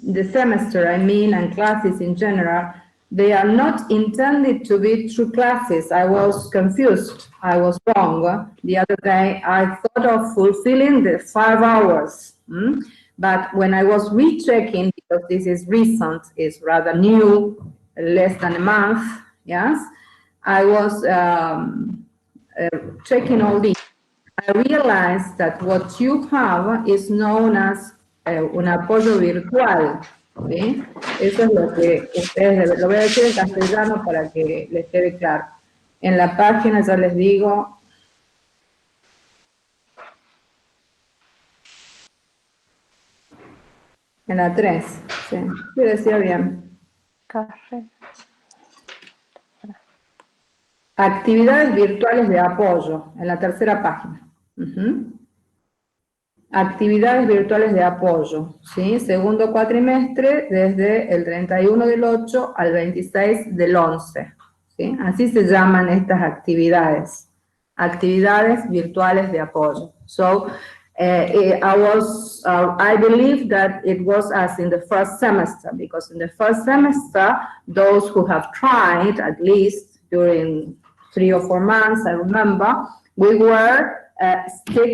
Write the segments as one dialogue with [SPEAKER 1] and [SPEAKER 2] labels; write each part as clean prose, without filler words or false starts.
[SPEAKER 1] the semester, I mean, and classes in general, they are not intended to be true classes. I was confused. I was wrong. The other day, I thought of fulfilling the 5 hours. But when I was rechecking, because this is recent, it's rather new, less than a month, yes, I was checking all this. I realized that what you have is known as un apoyo virtual. ¿Sí? Eso es lo que ustedes, lo voy a decir en castellano para que les quede claro. En la página ya les digo. En la 3, sí, sí decía bien. Actividades virtuales de apoyo, en la tercera página. Actividades virtuales de apoyo, ¿sí? Segundo cuatrimestre, desde el 31 del 8 al 26 del 11. ¿Sí? Así se llaman estas actividades. Actividades virtuales de apoyo. So, I believe that it was as in the first semester, because in the first semester, those who have tried, at least during 3 or 4 months, I remember, we were stuck,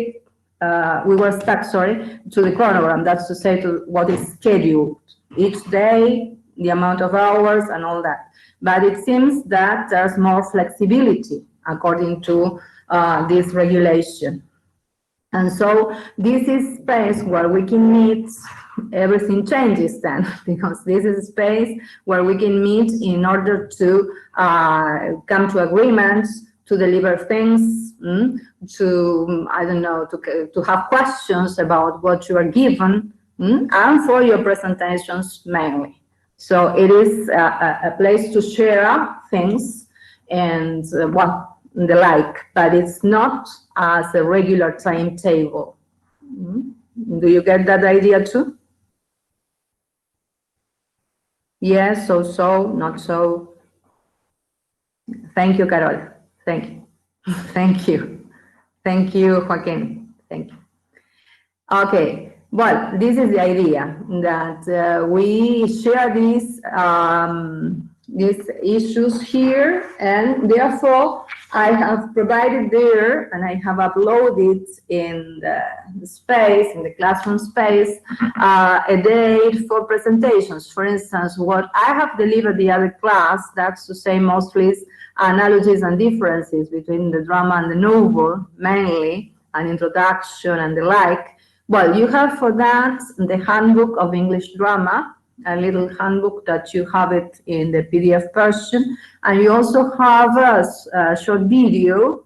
[SPEAKER 1] to the chronogram, that's to say to what is scheduled each day, the amount of hours and all that. But it seems that there's more flexibility according to this regulation. And so this is space where we can meet, everything changes then, because this is a space where we can meet in order to come to agreements, to deliver things, to, I don't know, to have questions about what you are given, and for your presentations mainly. So it is a place to share things and what the like, but it's not as a regular timetable. Do you get that idea too? Yes, so, not so. Thank you, Carol. Thank you. Thank you. Thank you, Joaquin. Thank you. Okay, well, this is the idea, that we share these issues here, and therefore I have provided there, and I have uploaded in the space, in the classroom space, a date for presentations. For instance, what I have delivered the other class, that's to say mostly analogies and differences between the drama and the novel, mainly, an introduction and the like. Well, you have for that the Handbook of English Drama, a little handbook that you have it in the PDF version, and you also have a short video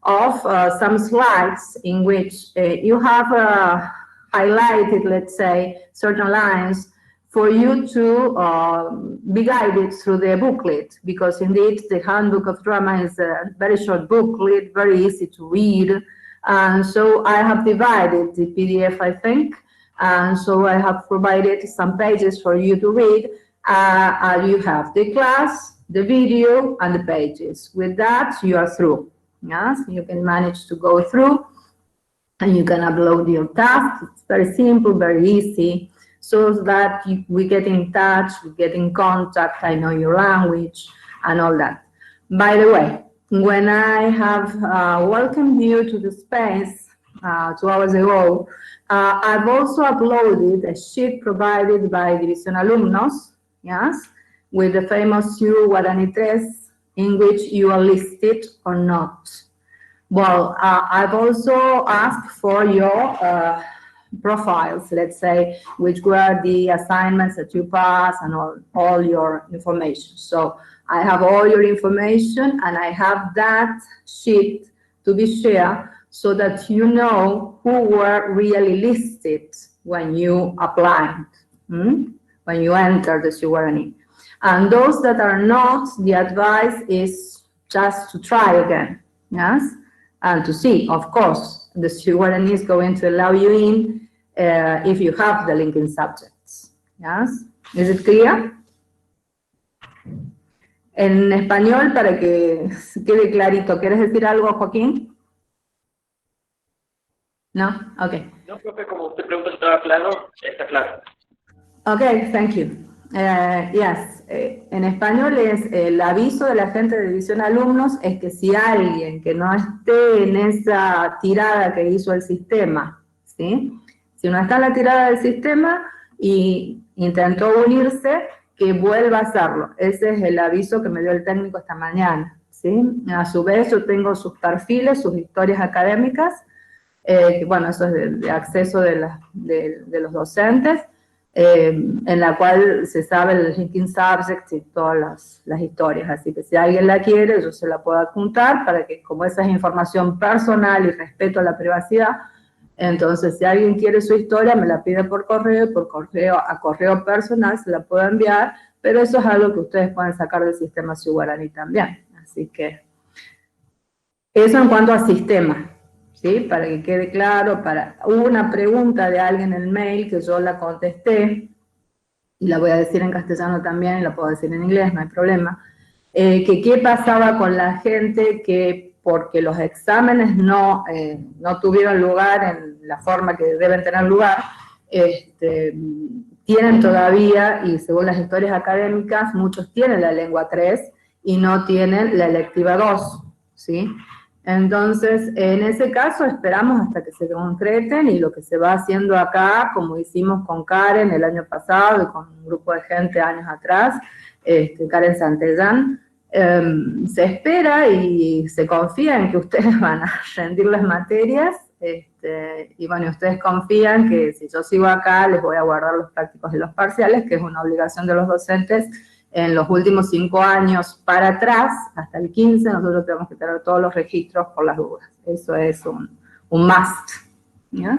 [SPEAKER 1] of some slides in which you have highlighted, let's say, certain lines for you to be guided through the booklet, because indeed the Handbook of Drama is a very short booklet, very easy to read. And so I have divided the PDF, I think, and so I have provided some pages for you to read. You have the class, the video, and the pages. With that, you are through. Yes, you can manage to go through, and you can upload your task. It's very simple, very easy, so that we get in touch, we get in contact, I know your language, and all that. By the way, when I have welcomed you to the space 2 hours ago, I've also uploaded a sheet provided by División Alumnos, yes, with the famous U Guarani 3, in which you are listed or not. Well, I've also asked for your profiles, let's say, which were the assignments that you passed and all your information. So I have all your information, and I have that sheet to be shared so that you know who were really listed when you applied, when you entered the Guarani. And those that are not, the advice is just to try again, yes? And to see, of course, the Guarani is going to allow you in if you have the linking subjects, yes? Is it clear? En español, para que quede clarito, ¿quieres decir algo, Joaquín? No? Okay.
[SPEAKER 2] No, profe, como usted preguntó si estaba claro, está claro.
[SPEAKER 1] Okay, thank you. Yes, en español es el aviso de la gente de división alumnos es que si alguien que no esté en esa tirada que hizo el sistema, ¿sí? Si no está en la tirada del sistema y intentó unirse, que vuelva a hacerlo. Ese es el aviso que me dio el técnico esta mañana, ¿sí? A su vez yo tengo sus perfiles, sus historias académicas, bueno, eso es de acceso de los docentes, en la cual se sabe el linking subject y todas las historias. Así que si alguien la quiere, yo se la puedo adjuntar para que, como esa es información personal y respeto a la privacidad, entonces si alguien quiere su historia, me la pide por correo a correo personal se la puedo enviar, pero eso es algo que ustedes pueden sacar del sistema Ciuguaraní también. Así que eso en cuanto a sistema. ¿Sí? Para que quede claro, hubo una pregunta de alguien en el mail que yo la contesté, y la voy a decir en castellano también, y la puedo decir en inglés, no hay problema, que qué pasaba con la gente que, porque los exámenes no tuvieron lugar en la forma que deben tener lugar, tienen todavía, y según las historias académicas, muchos tienen la lengua 3 y no tienen la electiva 2, ¿sí? Entonces, en ese caso esperamos hasta que se concreten y lo que se va haciendo acá, como hicimos con Karen el año pasado y con un grupo de gente años atrás, Karen Santellán, se espera y se confía en que ustedes van a rendir las materias, y bueno, ustedes confían que si yo sigo acá les voy a guardar los prácticos y los parciales, que es una obligación de los docentes. En los últimos 5 años para atrás, hasta el 15, nosotros tenemos que tener todos los registros por las dudas. Eso es un must. ¿Ya?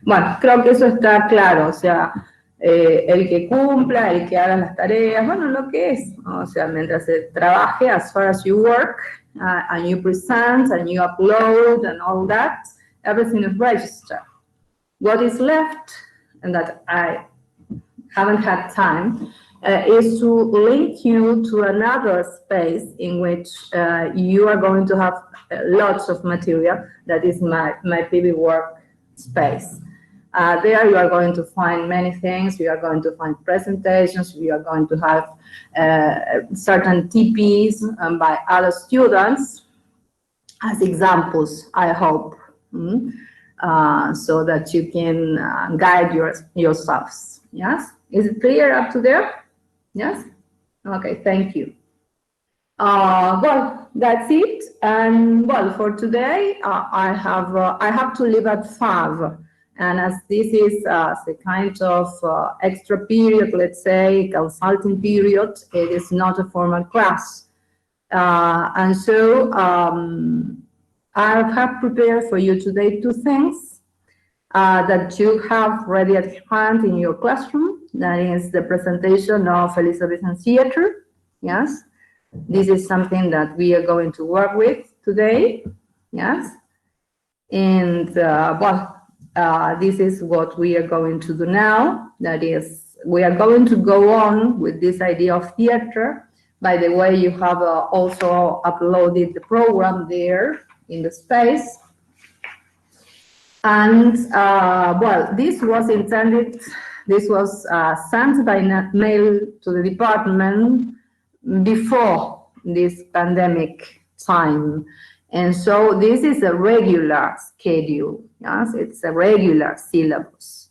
[SPEAKER 1] Bueno, creo que eso está claro, o sea, el que cumpla, el que haga las tareas, bueno, lo que es, ¿no? O sea, mientras se trabaje, as far as you work, and you present, and you upload, and all that, everything is registered. What is left, and that I haven't had time, is to link you to another space in which you are going to have lots of material. That is my PB work space. There you are going to find many things. You are going to find presentations. You are going to have certain TPs by other students as examples, I hope, so that you can guide yourselves. Yes? Is it clear up to there? Yes? Okay, thank you. Well, that's it. And well, for today, I have to leave at 5. And as this is a kind of extra period, let's say, consulting period, it is not a formal class. And so I have prepared for you today 2 things that you have ready at hand in your classroom. That is the presentation of Elizabethan Theater. Yes, this is something that we are going to work with today. Yes, and this is what we are going to do now. That is, we are going to go on with this idea of theater. By the way, you have also uploaded the program there in the space. And well, this was intended, this was sent by mail to the department before this pandemic time. And so this is a regular schedule, yes, it's a regular syllabus.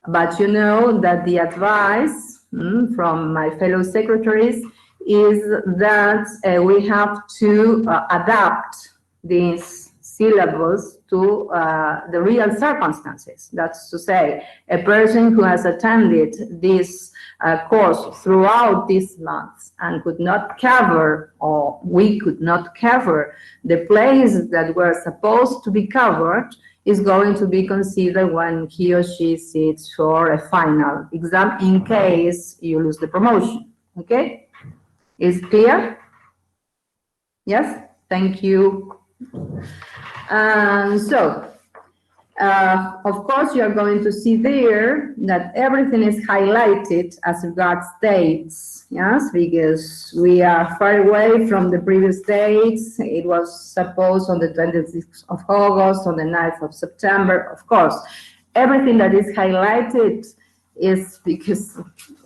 [SPEAKER 1] But you know that the advice from my fellow secretaries is that we have to adapt this syllabus to the real circumstances. That's to say, a person who has attended this course throughout this month and could not cover, or we could not cover, the places that were supposed to be covered, is going to be considered when he or she sits for a final exam in case you lose the promotion. Okay? Is it clear? Yes? Thank you. So, of course, you are going to see there that everything is highlighted as regards dates, yes, because we are far away from the previous dates. It was supposed on the 26th of August, on the 9th of September, of course. everything that is highlighted is because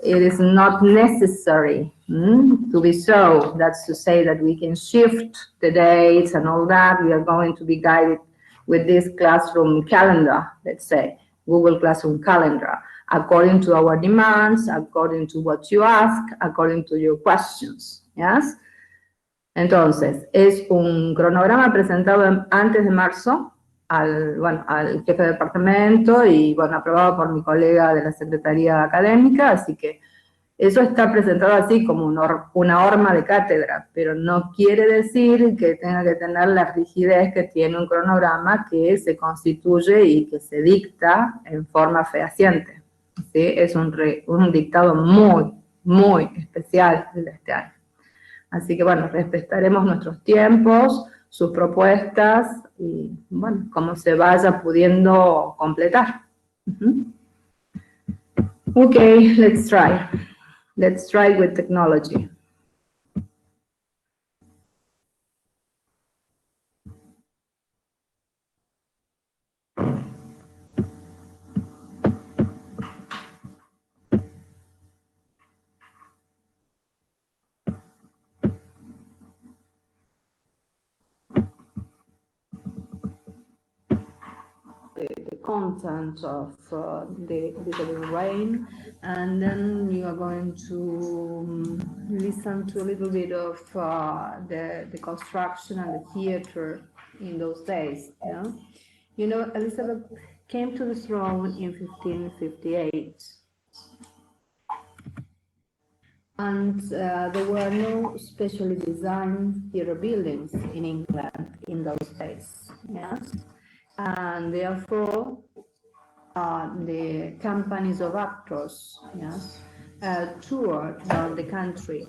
[SPEAKER 1] it is not necessary to be so. That's to say that we can shift the dates and all that. We are going to be guided with this classroom calendar, let's say, Google Classroom Calendar, according to our demands, according to what you ask, according to your questions, yes? Entonces, es un cronograma presentado antes de marzo al jefe de departamento y, bueno, aprobado por mi colega de la Secretaría Académica, así que eso está presentado así como una horma de cátedra, pero no quiere decir que tenga que tener la rigidez que tiene un cronograma que se constituye y que se dicta en forma fehaciente, ¿sí? Es un dictado muy, muy especial de este año. Así que, bueno, respetaremos nuestros tiempos, sus propuestas y, bueno, cómo se vaya pudiendo completar. Okay, let's try. Let's try with technology. The content of the rain, and then you are going to listen to a little bit of the construction and the theater in those days. You know, Elizabeth came to the throne in 1558, and there were no specially designed theater buildings in England in those days. Yes. And therefore, the companies of actors, yes, toured around the country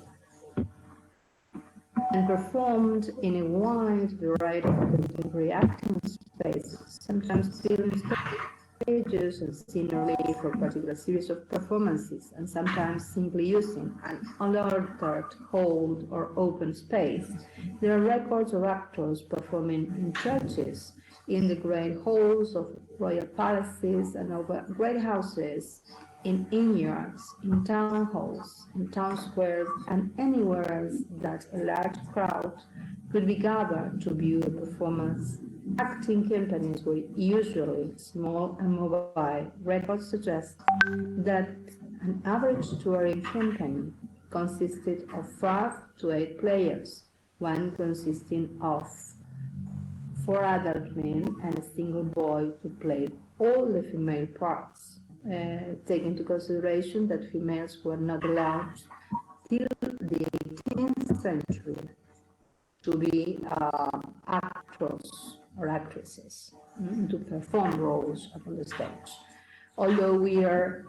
[SPEAKER 1] and performed in a wide variety of contemporary acting spaces, sometimes filmed stages and scenery for a particular series of performances, and sometimes simply using an unaltered hold or open space. There are records of actors performing in churches, in the great halls of royal palaces and over great houses, in inn-yards, in town halls, in town squares, and anywhere else that a large crowd could be gathered to view a performance. Acting companies were usually small and mobile. Records suggest that an average touring company consisted of 5 to 8 players, one consisting of 4 adult men and a single boy who played all the female parts. Take into consideration that females were not allowed till the 18th century to be actors or actresses, to perform roles upon the stage. Although we are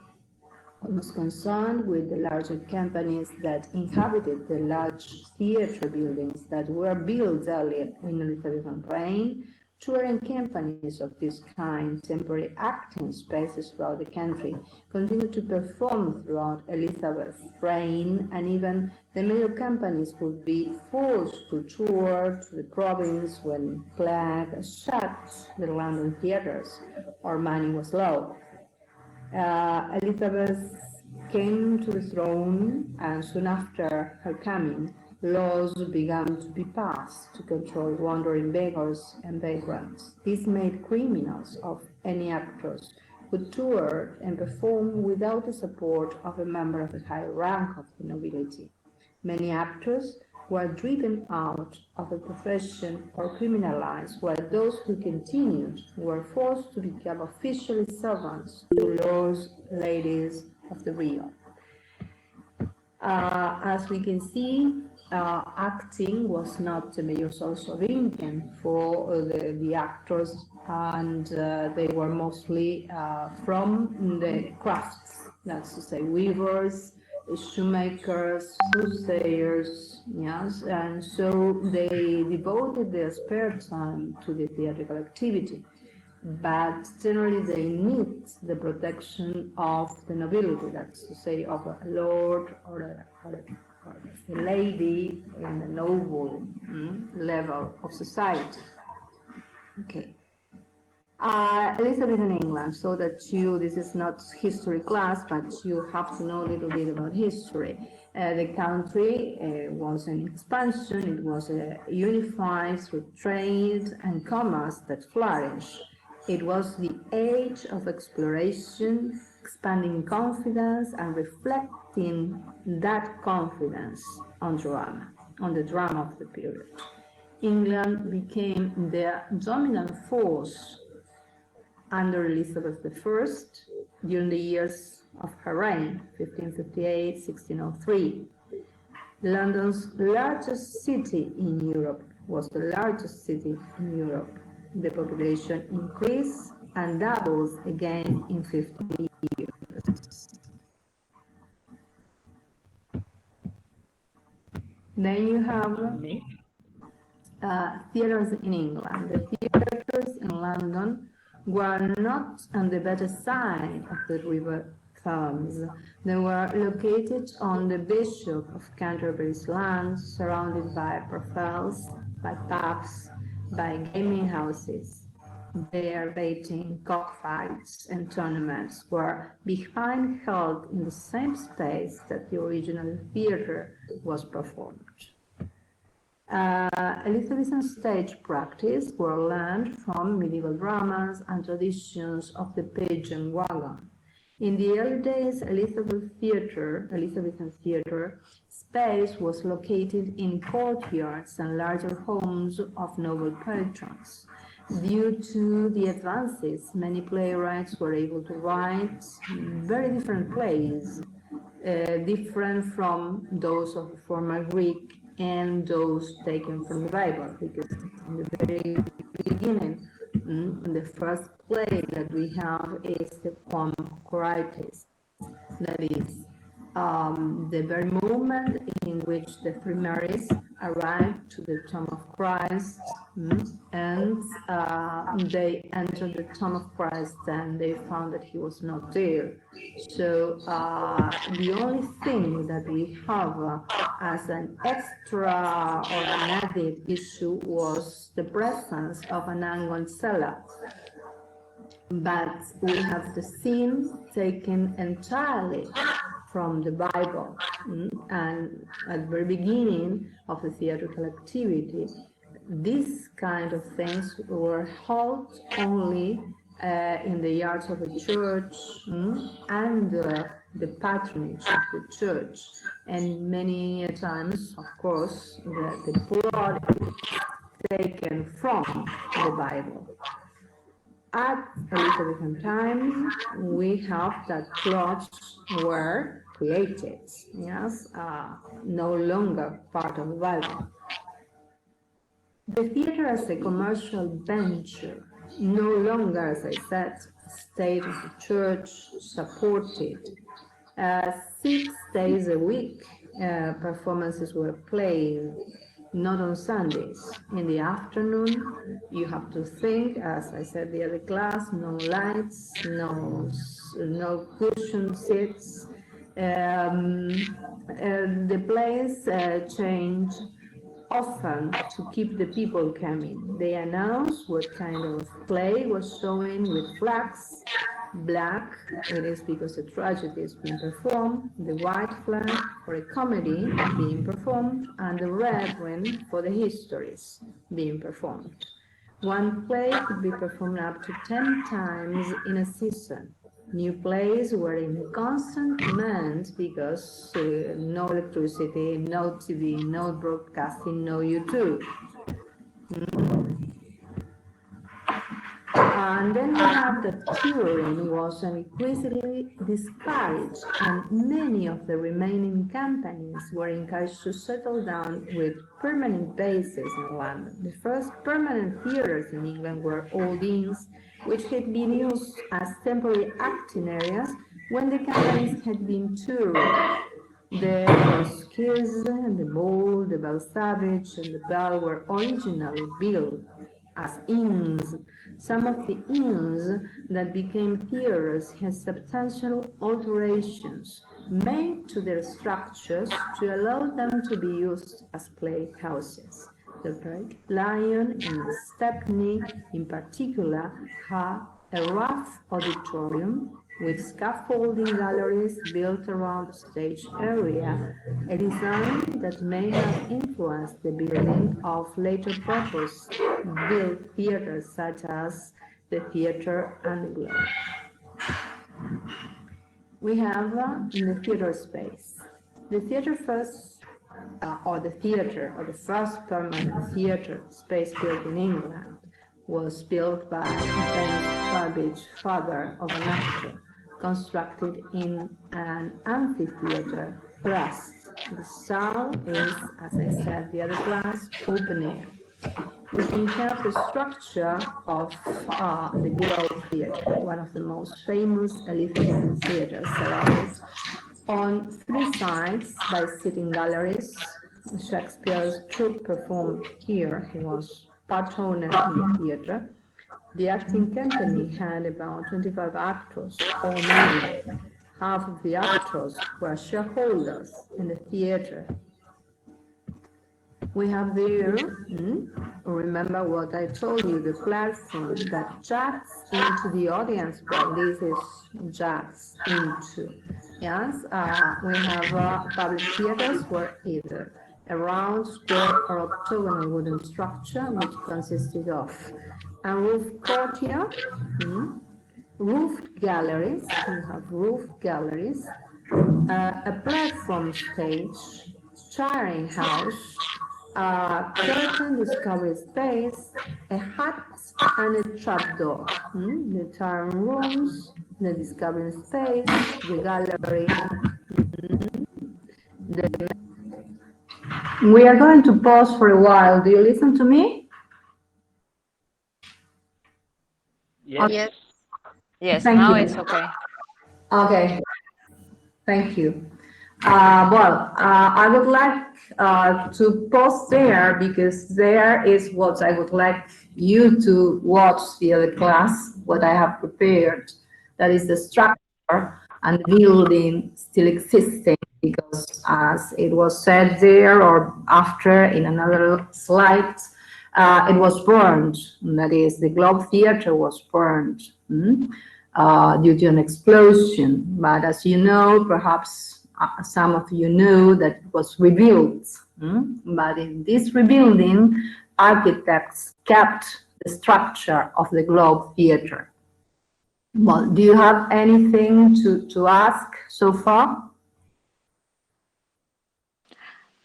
[SPEAKER 1] almost concerned with the larger companies that inhabited the large theater buildings that were built earlier in Elizabethan reign, touring companies of this kind, temporary acting spaces throughout the country, continued to perform throughout Elizabeth's reign, and even the major companies would be forced to tour to the province when plague shut the London theaters or money was low. Elizabeth came to the throne, and soon after her coming, laws began to be passed to control wandering beggars and vagrants. This made criminals of any actors who toured and performed without the support of a member of the high rank of the nobility. Many actors were driven out of the profession or criminalized, while those who continued were forced to become officially servants to lords, ladies of the realm. As we can see, acting was not the major source of income for the actors, and they were mostly from the crafts, that's to say, weavers, shoemakers, soothsayers, yes, and so they devoted their spare time to the theatrical activity. But generally they need the protection of the nobility, that's to say, of a lord or a lady in the noble level of society. Okay. Elizabeth in England, so that this is not history class, but you have to know a little bit about history. The country was in expansion, it was unified through trade and commerce that flourished. It was the age of exploration, expanding confidence and reflecting that confidence on the drama of the period. England became the dominant force under Elizabeth I during the years of her reign, 1558-1603. London's largest city in Europe was the largest city in Europe. The population increased and doubles again in 50 years. Then you have theaters in England. The theaters in London were not on the better side of the River Thames. They were located on the Bishop of Canterbury's land, surrounded by brothels, by pubs, by gaming houses. Their baiting, cockfights, and tournaments were behind held in the same space that the original theatre was performed. Elizabethan stage practice were learned from medieval dramas and traditions of the page and wagon. In the early days, Elizabethan theatre space was located in courtyards and larger homes of noble patrons. Due to the advances, many playwrights were able to write very different plays, different from those of the former Greek and those taken from the Bible, because in the very beginning, the first play that we have is the poem Corites. That is the very moment in which the three Marys arrived to the tomb of Christ, and they entered the tomb of Christ and they found that he was not there. So the only thing that we have as an extra or an added issue was the presence of an angle cellar. But we have the scene taken entirely from the Bible, and at the very beginning of the theatrical activity, these kind of things were held only in the yards of the church and the patronage of the church, and many times, of course, the plot is taken from the Bible. At Elizabethan times, we have that plots were created, yes, no longer part of the Bible. The theater as a commercial venture, no longer, as I said, state of the church supported. 6 days a week, performances were played, not on Sundays. In the afternoon, you have to think, as I said the other class, no lights, no cushion seats. The plays change often to keep the people coming. They announce what kind of play was showing with flags. Black, it is because a tragedy is being performed, the white flag for a comedy being performed, and the red one for the histories being performed. One play could be performed up to 10 times in a season. New plays were in constant demand because no electricity, no TV, no broadcasting, no YouTube. And then we have that touring was increasingly discouraged, and many of the remaining companies were encouraged to settle down with permanent bases in London. The first permanent theatres in England were old inns, which had been used as temporary acting areas when the companies had been touring. The Roskilde, the Bull, the Bell Savage, and the Bell were originally built as inns. Some of the inns that became theatres had substantial alterations made to their structures to allow them to be used as playhouses. The Great Lion and the Stepney, in particular, have a rough auditorium with scaffolding galleries built around the stage area, a design that may have influenced the building of later purpose-built theaters such as the Theatre and the Globe. We have in the theater space. The theater first, or the first permanent theater space built in England was built by James Burbage, father of an actor, constructed in an amphitheater thrust. The sound is, as I said the other class, open air. We have the structure of the Globe Theatre, one of the most famous Elizabethan theatres surrounded on three sides by sitting galleries. Shakespeare's troupe performed here. He was part owner in the theatre. The acting company had about 25 actors, all men. Half of the actors were shareholders in the theatre. We have there, remember what I told you, the platform that juts into the audience, but this is juts into. Yes, we have public theaters where either a round, square, or octagonal wooden structure which consisted of a roof courtyard, roofed galleries, we have roofed galleries, a platform stage, charing house, curtain discovery space, a hut and a trapdoor. The charing rooms, the discovery space, the gallery. We are going to pause for a while. Do you listen to me?
[SPEAKER 2] Yes.
[SPEAKER 3] Yes. Yes,
[SPEAKER 1] Thank
[SPEAKER 3] now
[SPEAKER 1] you.
[SPEAKER 3] it's okay.
[SPEAKER 1] Okay, thank you. I would like to pause there because there is what I would like you to watch the other class, what I have prepared. That is the structure and the building still existing because as it was said there or after in another slide, it was burned. That is, the Globe Theatre was burned due to an explosion. But as you know, perhaps some of you know that it was rebuilt. But in this rebuilding, architects kept the structure of the Globe Theatre. Well, do you have anything to ask so far?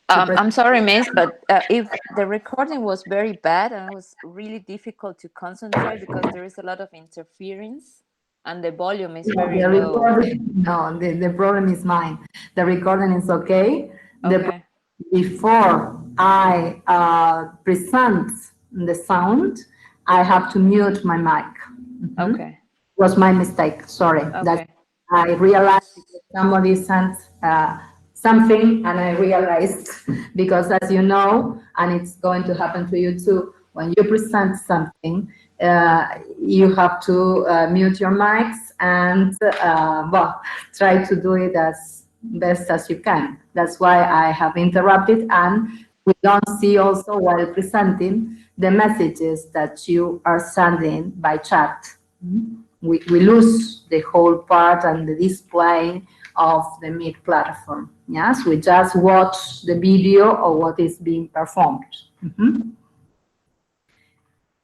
[SPEAKER 3] I'm sorry, Miss, but if the recording was very bad and it was really difficult to concentrate because there is a lot of interference and the volume is very low.
[SPEAKER 1] No, the problem is mine. The recording is okay.
[SPEAKER 3] Okay.
[SPEAKER 1] Before I present the sound, I have to mute my mic.
[SPEAKER 3] Okay.
[SPEAKER 1] Was my mistake. Sorry.
[SPEAKER 3] Okay.
[SPEAKER 1] That I realized because somebody sent something, and I realized because, as you know, and it's going to happen to you too, when you present something, you have to mute your mics and well, try to do it as best as you can. That's why I have interrupted, and we don't see also while presenting the messages that you are sending by chat. We lose the whole part and the display of the Meet platform. Yes, we just watch the video of what is being performed.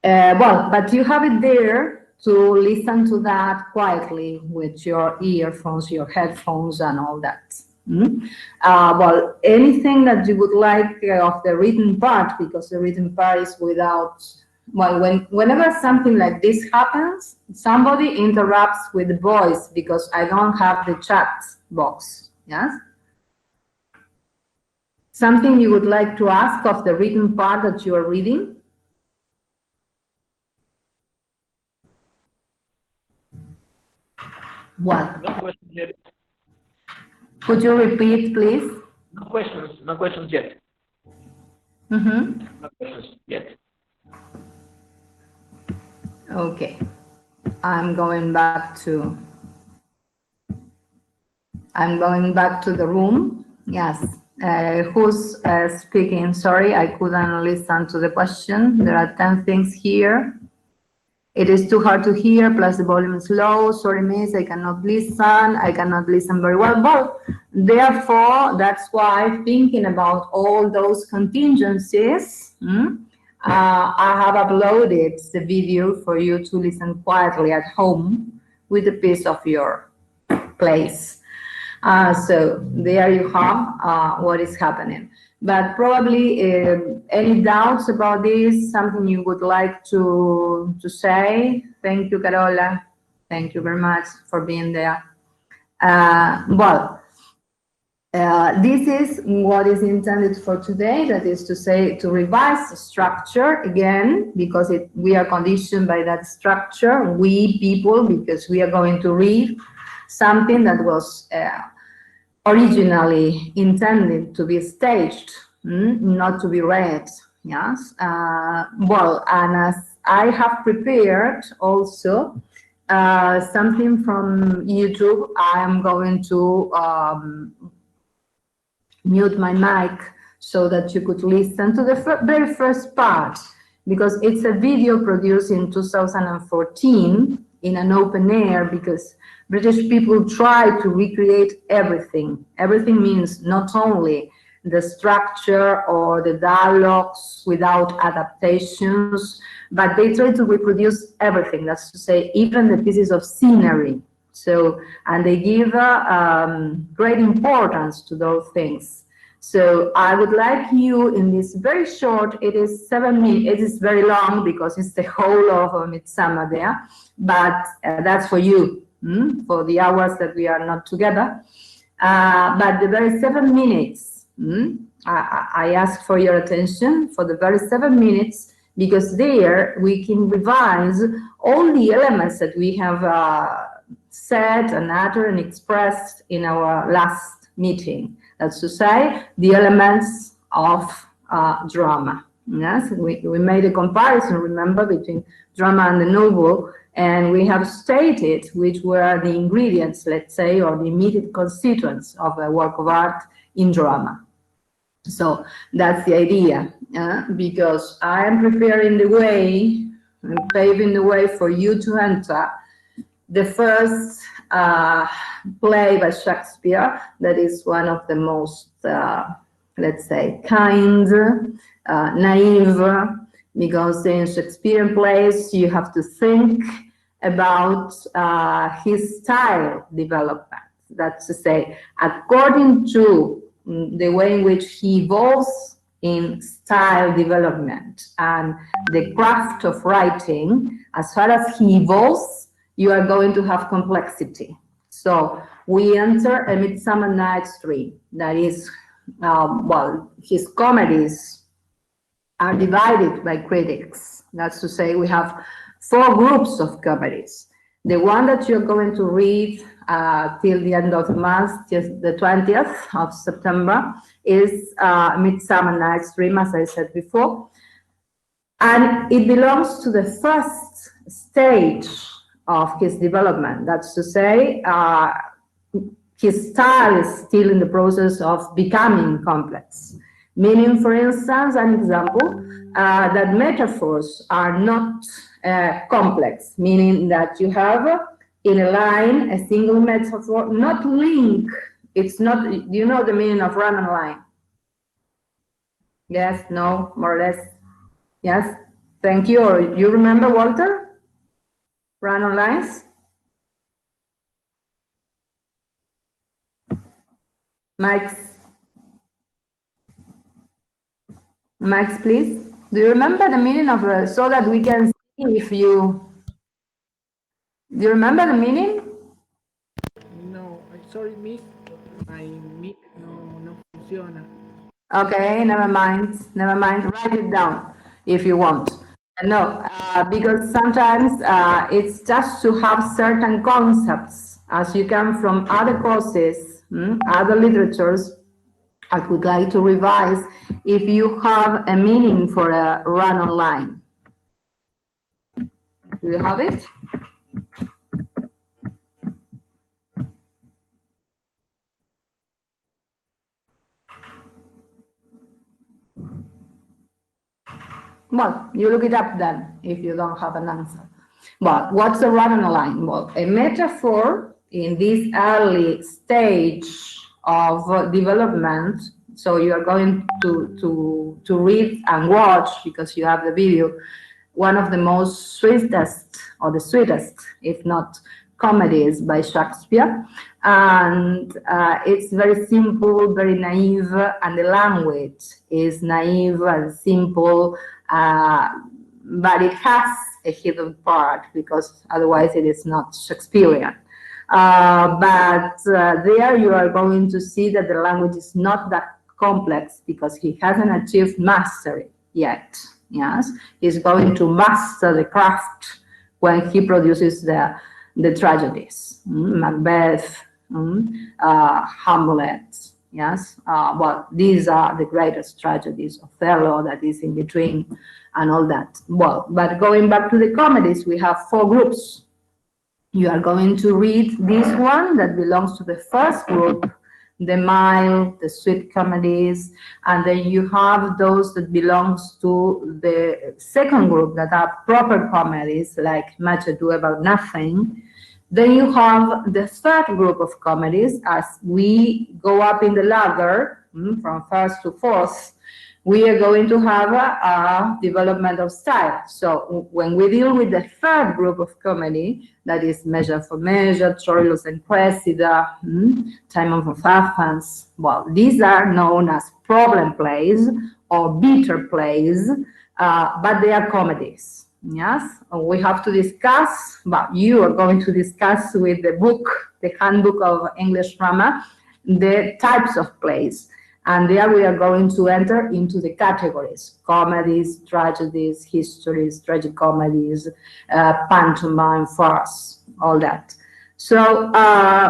[SPEAKER 1] Well, but you have it there to listen to that quietly with your earphones, your headphones, and all that. Well, anything that you would like of the written part, because the written part is without. Well, whenever something like this happens, somebody interrupts with the voice because I don't have the chat box. Yes. Something you would like to ask of the written part that you are reading? What?
[SPEAKER 2] No questions yet.
[SPEAKER 1] Could you repeat, please?
[SPEAKER 2] No questions yet. No questions yet.
[SPEAKER 1] Okay. I'm going back to the room. Yes. Who's speaking? Sorry, I couldn't listen to the question. There are 10 things here. It is too hard to hear, plus the volume is low. Sorry, miss, I cannot listen. I cannot listen very well. But therefore, that's why thinking about all those contingencies, I have uploaded the video for you to listen quietly at home with a piece of your place. So there you have what is happening. But probably any doubts about this, something you would like to say? Thank you, Carola. Thank you very much for being there. This is what is intended for today, that is to say, to revise the structure again, because we are conditioned by that structure, we people, because we are going to read something that was originally intended to be staged, not to be read. Yes. And as I have prepared also something from YouTube, I am going to mute my mic so that you could listen to the very first part, because it's a video produced in 2014 in an open air, because British people try to recreate everything. Everything means not only the structure or the dialogues without adaptations, but they try to reproduce everything. That's to say, even the pieces of scenery. So, and they give great importance to those things. So I would like you in this very short, it is 7 minutes, it is very long because it's the whole of Midsummer there, but that's for you, for the hours that we are not together. But the very 7 minutes, I ask for your attention for the very 7 minutes, because there we can revise all the elements that we have said and uttered and expressed in our last meeting. That's to say, the elements of drama. Yes, we made a comparison, remember, between drama and the novel, and we have stated which were the ingredients, let's say, or the immediate constituents of a work of art in drama. So that's the idea, because I am preparing the way and paving the way for you to enter the first play by Shakespeare, that is one of the most, let's say, kind, naive, because in Shakespearean plays you have to think about his style development. That's to say, according to the way in which he evolves in style development and the craft of writing, as far as he evolves, you are going to have complexity. So we enter A Midsummer Night's Dream. That is, well, his comedies are divided by critics. That's to say, we have 4 groups of comedies. The one that you're going to read till the end of the month, just the 20th of September, is Midsummer Night's Dream, as I said before. And it belongs to the first stage of his development. That's to say, his style is still in the process of becoming complex. Meaning, for instance, an example, that metaphors are not complex, meaning that you have in a line a single metaphor, not link. It's not, you know the meaning of run-on line? Yes, no, more or less. Yes, thank you. Or you remember, Walter? Run-on lines? Max, please. Do you remember the meaning of so that we can see if you... Do you remember the meaning?
[SPEAKER 4] No, sorry, mic. My mic no funciona.
[SPEAKER 1] Okay, never mind. Never mind. Write it down if you want. No, because sometimes it's just to have certain concepts as you come from other courses, other literatures. I would like to revise if you have a meaning for a run-on line. Do you have it? Well, you look it up then if you don't have an answer. Well, what's a run on a line? Well, a metaphor in this early stage of development. So you are going to read and watch, because you have the video, one of the most sweetest, or the sweetest, if not comedies by Shakespeare. And it's very simple, very naive, and the language is naive and simple, but it has a hidden part, because otherwise it is not Shakespearean. But there you are going to see that the language is not that complex, because he hasn't achieved mastery yet. Yes, he's going to master the craft when he produces the tragedies, Macbeth, Hamlet. Yes, well, these are the greatest tragedies, Othello, that is in between, and all that. Well, but going back to the comedies, we have 4 groups. You are going to read this one that belongs to the first group, the mild, the sweet comedies, and then you have those that belongs to the second group, that are proper comedies, like Much Ado About Nothing. Then you have the third group of comedies. As we go up in the ladder, from first to fourth, we are going to have a development of style. So when we deal with the third group of comedy, that is Measure for Measure, Troilus and Cressida, Timon of Athens, well, these are known as problem plays or bitter plays, but they are comedies. Yes, we have to discuss, but you are going to discuss with the book, the Handbook of English Grammar, the types of plays. And there we are going to enter into the categories: comedies, tragedies, histories, tragicomedies, pantomime, farce, all that. So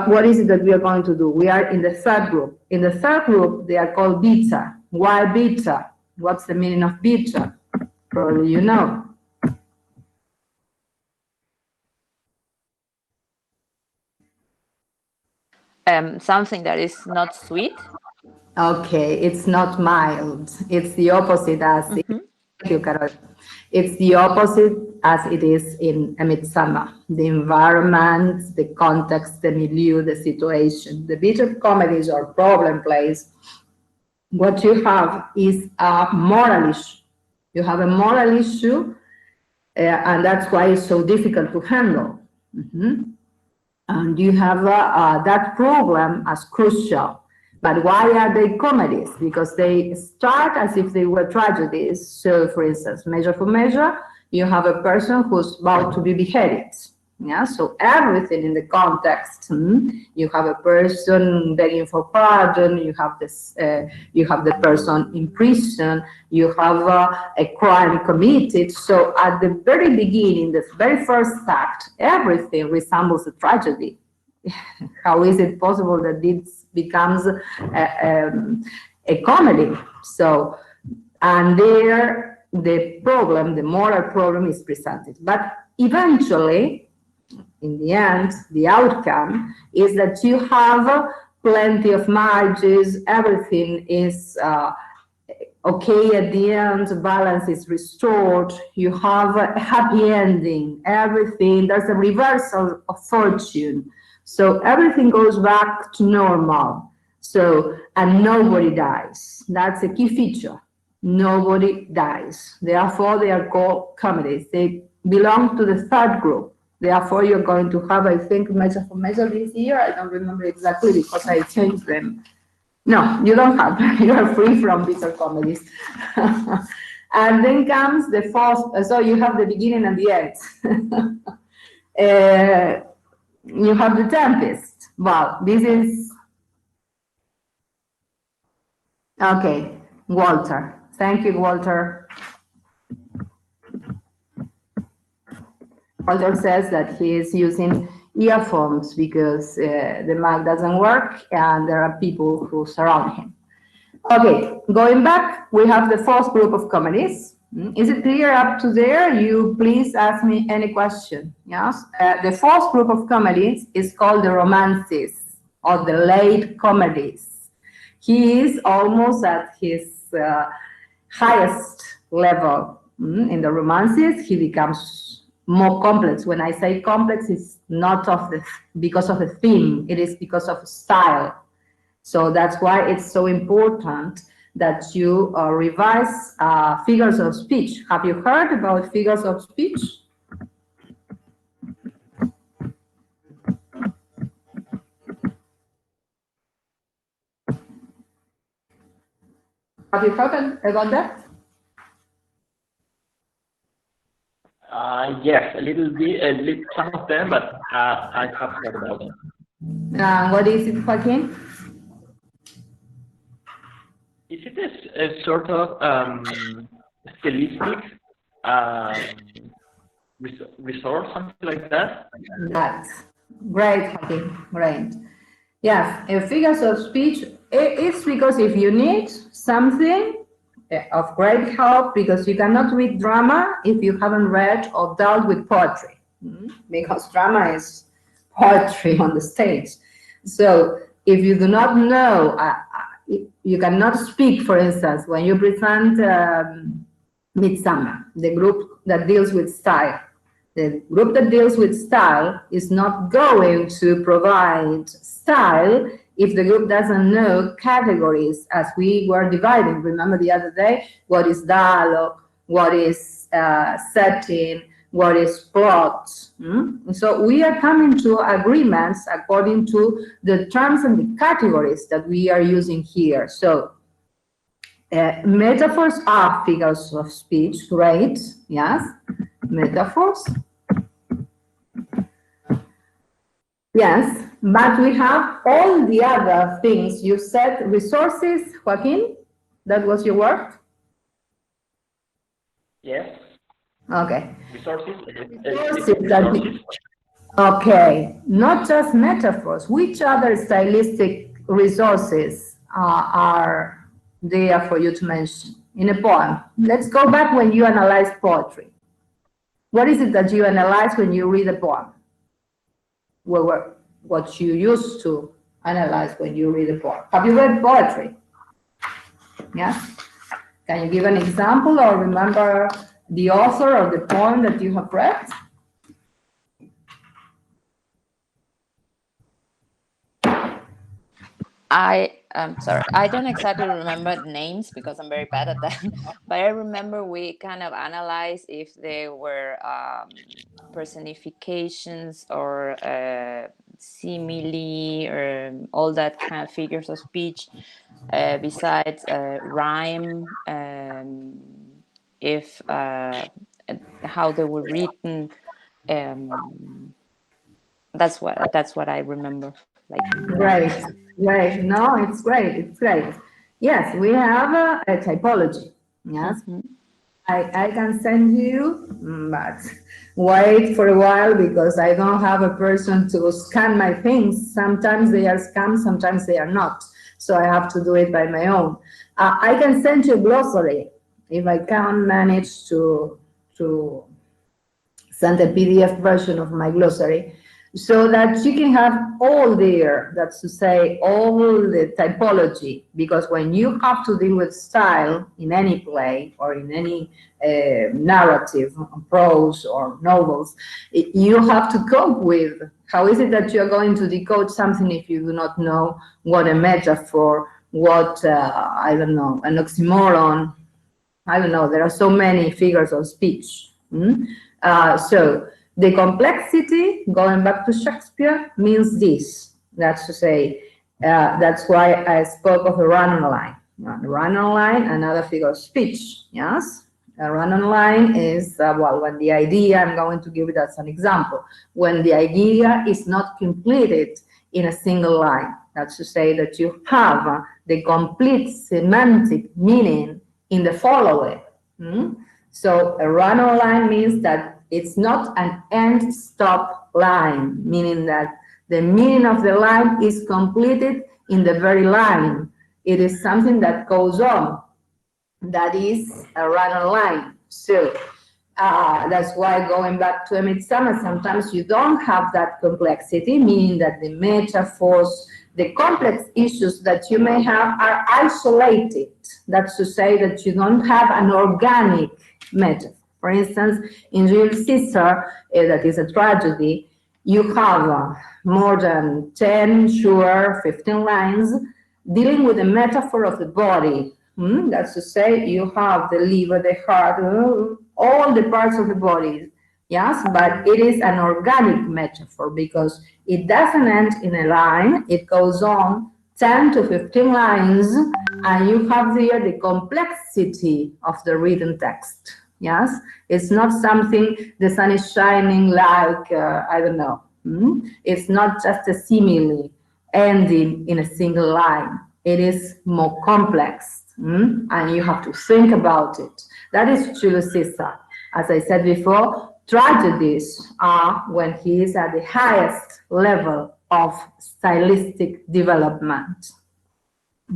[SPEAKER 1] what is it that we are going to do? We are in the third group. In the third group, they are called beta. Why beta? What's the meaning of beta? Probably you know.
[SPEAKER 3] Something that is not sweet.
[SPEAKER 1] Okay, it's not mild. It's the opposite as thank you, Carol. It's the opposite as it is in A Midsummer. The environment, the context, the milieu, the situation. The bitter comedies or problem plays, what you have is a moral issue. You have a moral issue, and that's why it's so difficult to handle. And you have that problem as crucial. But why are they comedies? Because they start as if they were tragedies. So, for instance, Measure for Measure, you have a person who's about to be beheaded. Yeah, so everything in the context. You have a person begging for pardon. You have this. You have the person in prison. You have a crime committed. So, at the very beginning, the very first act, everything resembles a tragedy. How is it possible that this becomes a comedy? So, and there the problem, the moral problem, is presented. But eventually, in the end, the outcome is that you have plenty of marriages, everything is okay at the end, balance is restored, you have a happy ending, everything, there's a reversal of fortune. So everything goes back to normal. So, and nobody dies. That's a key feature. Nobody dies. Therefore, they are called comedies. They belong to the third group. Therefore, you're going to have, I think, Measure for Measure this year. I don't remember exactly because I changed them. No, you don't have. You are free from bitter comedies. And then comes the fourth. So you have the beginning and the end. You have The Tempest. Well, this is okay. Walter. Thank you, Walter. Walter says that he is using earphones because the mic doesn't work and there are people who surround him. Okay, going back, we have the fourth group of comedies. Is it clear up to there? You please ask me any question. Yes. The fourth group of comedies is called the romances or the late comedies. He is almost at his highest level In the romances, he becomes more complex. When I say complex, it's not because of the theme, it is because of style. So that's why it's so important that you revise figures of speech. Have you heard about figures of speech? Have you heard about that?
[SPEAKER 2] Yes, a little bit, some of them, but I have heard about them.
[SPEAKER 1] What is it, Joaquin?
[SPEAKER 2] Is it a sort of stylistic resource, something like that?
[SPEAKER 1] That's great, Joaquin. Great. Yes, figures of speech, it's because if you need something of great help, because you cannot read drama if you haven't read or dealt with poetry, because drama is poetry on the stage. So if you do not know, you cannot speak, for instance, when you present Midsummer, the group that deals with style. The group that deals with style is not going to provide style if the group doesn't know categories as we were dividing. Remember the other day, what is dialogue, what is setting, what is plot. So we are coming to agreements according to the terms and the categories that we are using here. So metaphors are figures of speech, right? Yes, metaphors. Yes, but we have all the other things. You said resources, Joaquin? That was your word?
[SPEAKER 2] Yes.
[SPEAKER 1] Okay.
[SPEAKER 2] Resources.
[SPEAKER 1] Resources. Okay, not just metaphors. Which other stylistic resources are there for you to mention in a poem? Let's go back when you analyze poetry. What is it that you analyze when you read a poem? What you used to analyze when you read a poem. Have you read poetry? Yes? Can you give an example or remember the author of the poem that you have read?
[SPEAKER 3] I'm sorry, I don't exactly remember names because I'm very bad at that. But I remember we kind of analyzed if they were personifications or simile or all that kind of figures of speech. Besides rhyme, if how they were written. That's what I remember. Like
[SPEAKER 1] Great, great. No, it's great. It's great. Yes, we have a typology. Yes, I can send you, but wait for a while because I don't have a person to scan my things. Sometimes they are scanned, sometimes they are not. So I have to do it by my own. I can send you a glossary if I can manage to send a PDF version of my glossary so that you can have all there, that's to say, all the typology, because when you have to deal with style in any play or in any narrative, prose or novels, you have to cope with how is it that you're going to decode something if you do not know what a metaphor, what, I don't know, an oxymoron, I don't know, there are so many figures of speech. So the complexity, going back to Shakespeare, means this. That's to say, that's why I spoke of a run-on line. A run-on line, another figure of speech, yes? A run-on line is, well, when the idea, I'm going to give it as an example, when the idea is not completed in a single line. That's to say that you have the complete semantic meaning in the following. So a run-on line means that it's not an end-stop line, meaning that the meaning of the line is completed in the very line. It is something that goes on. That is a run-on line. So that's why going back to a midsummer, sometimes you don't have that complexity, meaning that the metaphors The complex issues that you may have are isolated. That's to say that you don't have an organic metaphor. For instance, in Julius Caesar, that is a tragedy, you have more than 10, sure, 15 lines dealing with the metaphor of the body. That's to say, you have the liver, the heart, all the parts of the body. Yes, but it is an organic metaphor because it doesn't end in a line. It goes on 10 to 15 lines, and you have there the complexity of the written text. Yes, it's not something the sun is shining like, I don't know. It's not just a simile ending in a single line. It is more complex, and you have to think about it. That is Julius Caesar. As I said before, tragedies are when he is at the highest level of stylistic development.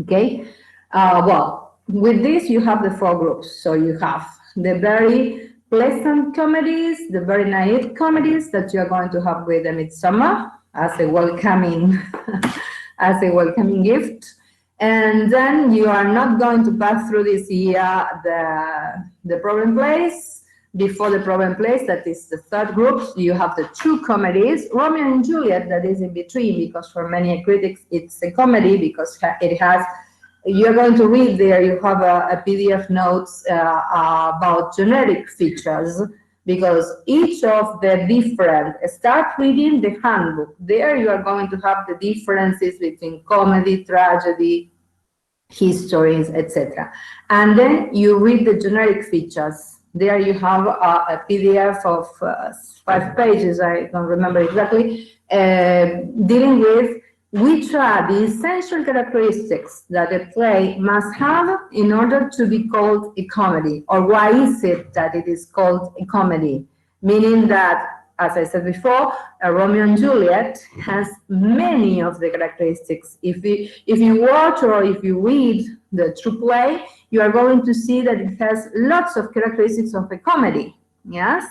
[SPEAKER 1] Okay, well, with this you have the four groups. So you have the very pleasant comedies, the very naive comedies that you are going to have with the Midsummer as a welcoming, as a welcoming gift. And then you are not going to pass through this year the problem plays. Before the problem plays, that is the third group, you have the true comedies, Romeo and Juliet, that is in between, because for many critics it's a comedy because it has, you're going to read there, you have a PDF notes about generic features, because each of the different, start reading the handbook. There you are going to have the differences between comedy, tragedy, histories, etc. And then you read the generic features. There you have a PDF of 5 pages, I don't remember exactly, dealing with which are the essential characteristics that a play must have in order to be called a comedy, or why is it that it is called a comedy, meaning that, as I said before, Romeo and Juliet has many of the characteristics. If you watch or if you read the true play, you are going to see that it has lots of characteristics of a comedy, yes?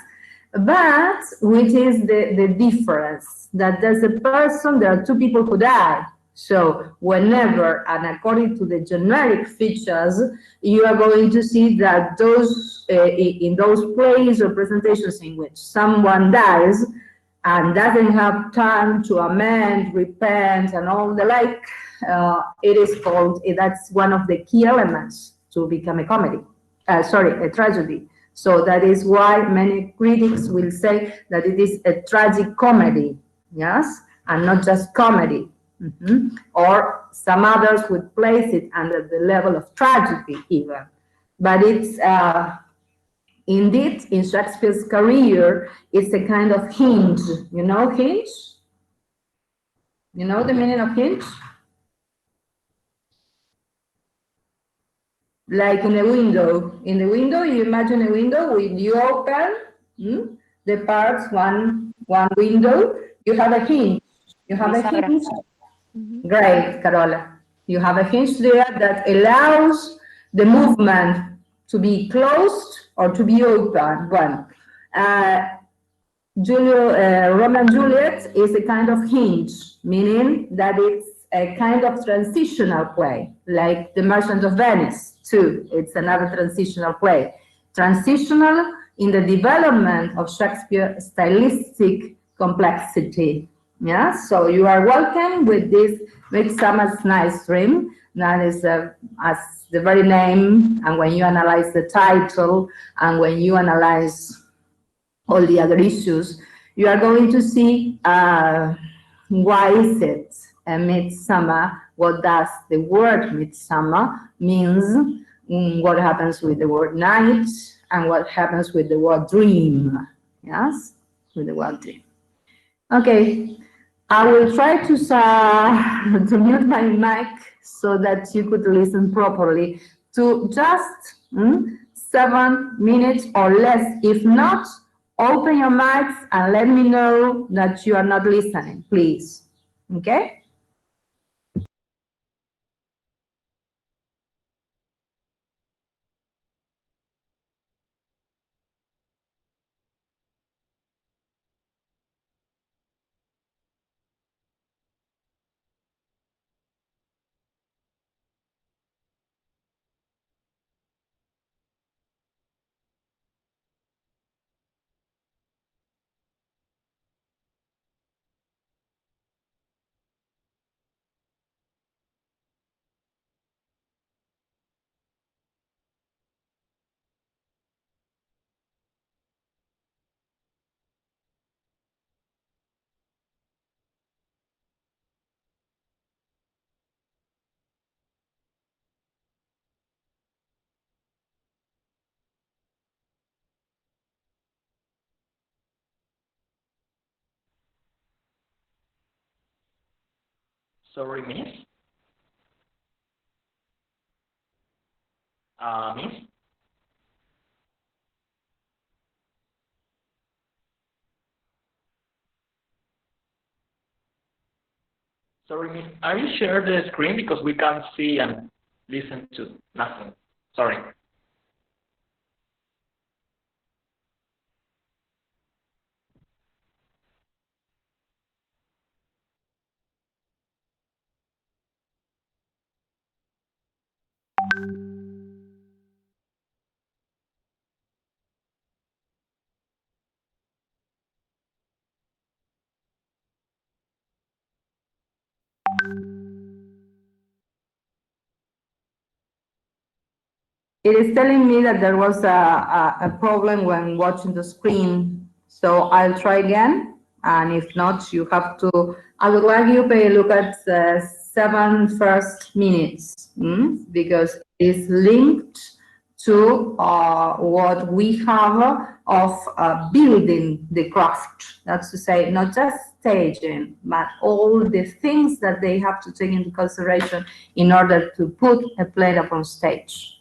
[SPEAKER 1] But which is the difference? That there's a person, there are two people who die. So whenever, and according to the generic features, you are going to see that those in those plays or presentations in which someone dies and doesn't have time to amend, repent, and all the like, it is called, that's one of the key elements to become a comedy, a tragedy. So that is why many critics will say that it is a tragic comedy, yes, and not just comedy. Or some others would place it under the level of tragedy even. But it's indeed, in Shakespeare's career, it's a kind of hinge. You know hinge? You know the meaning of hinge? Like in a window. In the window, you imagine a window with you open the parts, one window, you have a hinge. You have a hinge. Great, Carola. You have a hinge there that allows the movement to be closed or to be open. One. Romeo and Juliet is a kind of hinge, meaning that it's a kind of transitional play, like The Merchant of Venice, too. It's another transitional play. Transitional in the development of Shakespeare's stylistic complexity. Yeah, so you are welcome with this Midsummer's Night's Dream. That is, as the very name, and when you analyze the title, and when you analyze all the other issues, you are going to see why is it a midsummer, what does the word midsummer means, what happens with the word night, and what happens with the word dream, yes, with the word dream. Okay, I will try to mute my mic so that you could listen properly to just 7 minutes or less. If not, open your mics and let me know that you are not listening, please. Okay?
[SPEAKER 2] Sorry, Miss. Miss. Sorry, Miss. Are you share the screen because we can't see and listen to nothing? Sorry.
[SPEAKER 1] It is telling me that there was a problem when watching the screen. So I'll try again. And if not, you have to, I would like you to pay a look at the 7 first minutes, because it's linked to what we have of building the craft. That's to say, not just staging, but all the things that they have to take into consideration in order to put a play up on stage.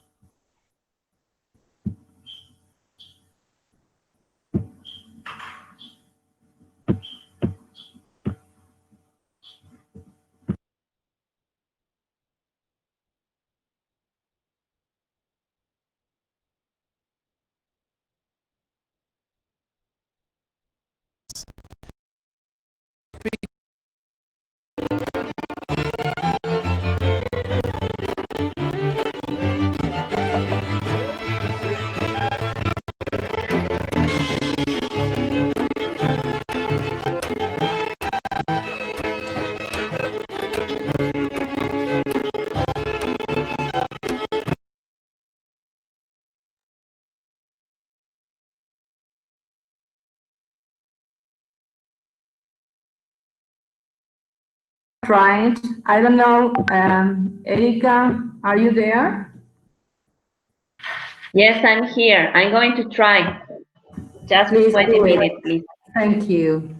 [SPEAKER 1] Right. I don't know. Erika, are you there?
[SPEAKER 5] Yes, I'm here. I'm going to try. Just
[SPEAKER 1] Please
[SPEAKER 5] wait a
[SPEAKER 1] do it.
[SPEAKER 5] minute, please.
[SPEAKER 1] Thank you.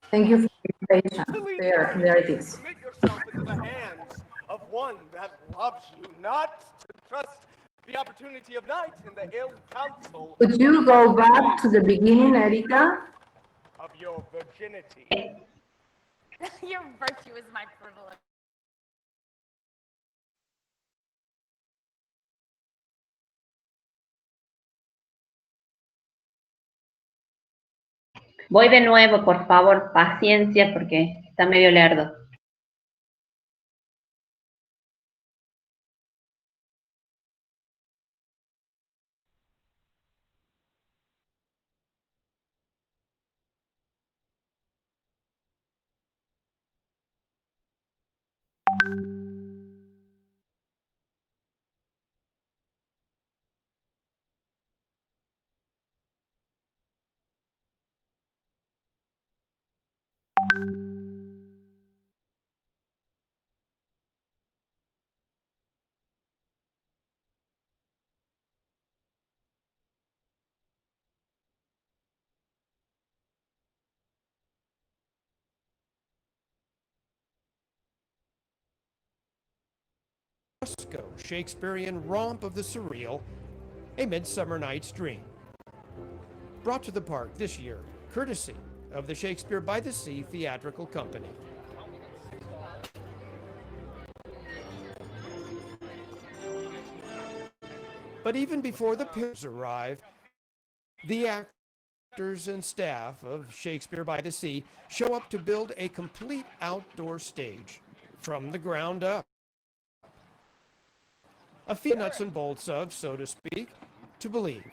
[SPEAKER 1] Thank you for your patience. There it is.
[SPEAKER 6] Commit yourself into the hands of one that loves you, not to trust the opportunity of night in the ill counsel
[SPEAKER 1] Could you go back to the beginning, Erika?
[SPEAKER 6] of your virginity.
[SPEAKER 7] Your virtue is my privilege.
[SPEAKER 5] Voy de nuevo, por favor, paciencia porque está medio lerdo.
[SPEAKER 8] Shakespearean romp of the surreal, A Midsummer Night's Dream. Brought to the park this year, courtesy of the Shakespeare by the Sea Theatrical Company. But even before the pairs arrive, the actors and staff of Shakespeare by the Sea show up to build a complete outdoor stage from the ground up. A few nuts and bolts of, so to speak, to believe.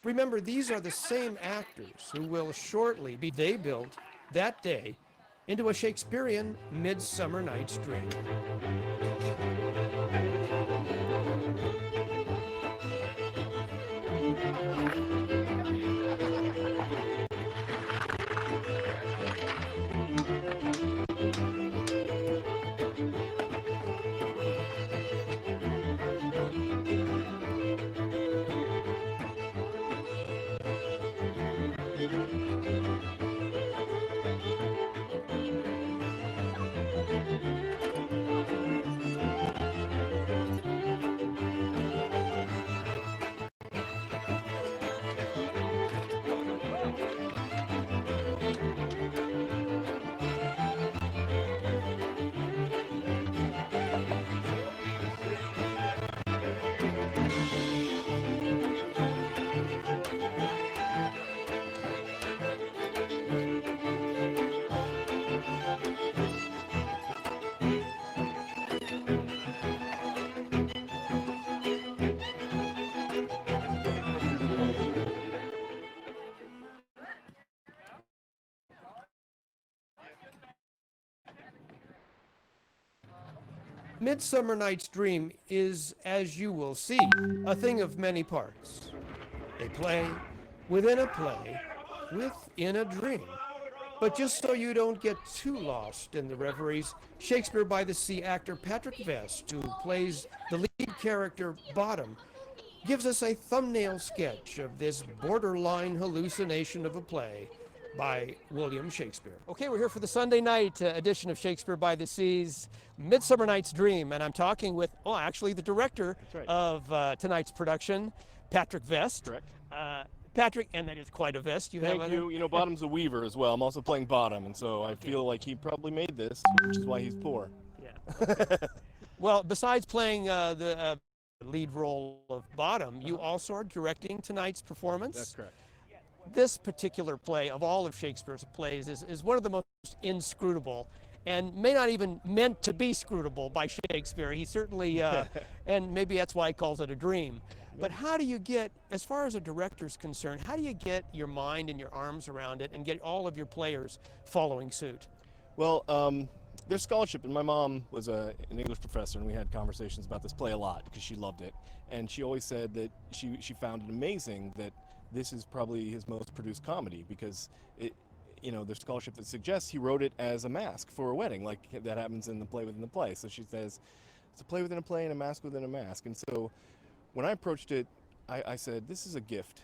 [SPEAKER 8] Remember, these are the same actors who will shortly be they built that day into a Shakespearean Midsummer Night's Dream. Midsummer Night's Dream is, as you will see, a thing of many parts. A play within a play within a dream. But just so you don't get too lost in the reveries, Shakespeare by the Sea actor Patrick Vest, who plays the lead character Bottom, gives us a thumbnail sketch of this borderline hallucination of a play by William Shakespeare. Okay, we're here for the Sunday night edition of Shakespeare by the Sea's Midsummer Night's Dream, and I'm talking with, actually the director of tonight's production, Patrick Vest.
[SPEAKER 9] Correct.
[SPEAKER 8] Patrick, and that is quite a vest.
[SPEAKER 9] Thank you. You know, Bottom's a weaver as well. I'm also playing Bottom, and so I feel like he probably made this, which is why he's poor.
[SPEAKER 8] Yeah. Well, besides playing the lead role of Bottom, you also are directing tonight's performance.
[SPEAKER 9] That's correct.
[SPEAKER 8] This particular play, of all of Shakespeare's plays, is one of the most inscrutable, and may not even meant to be scrutable by Shakespeare. He certainly, and maybe that's why he calls it a dream. But how do you get, as far as a director's concerned, how do you get your mind and your arms around it and get all of your players following suit?
[SPEAKER 9] Well, there's scholarship, and my mom was an English professor, and we had conversations about this play a lot because she loved it. And she always said that she found it amazing that this is probably his most produced comedy because there's scholarship that suggests he wrote it as a mask for a wedding, like that happens in the play within the play. So she says it's a play within a play and a mask within a mask. And so when I approached it, I said, this is a gift,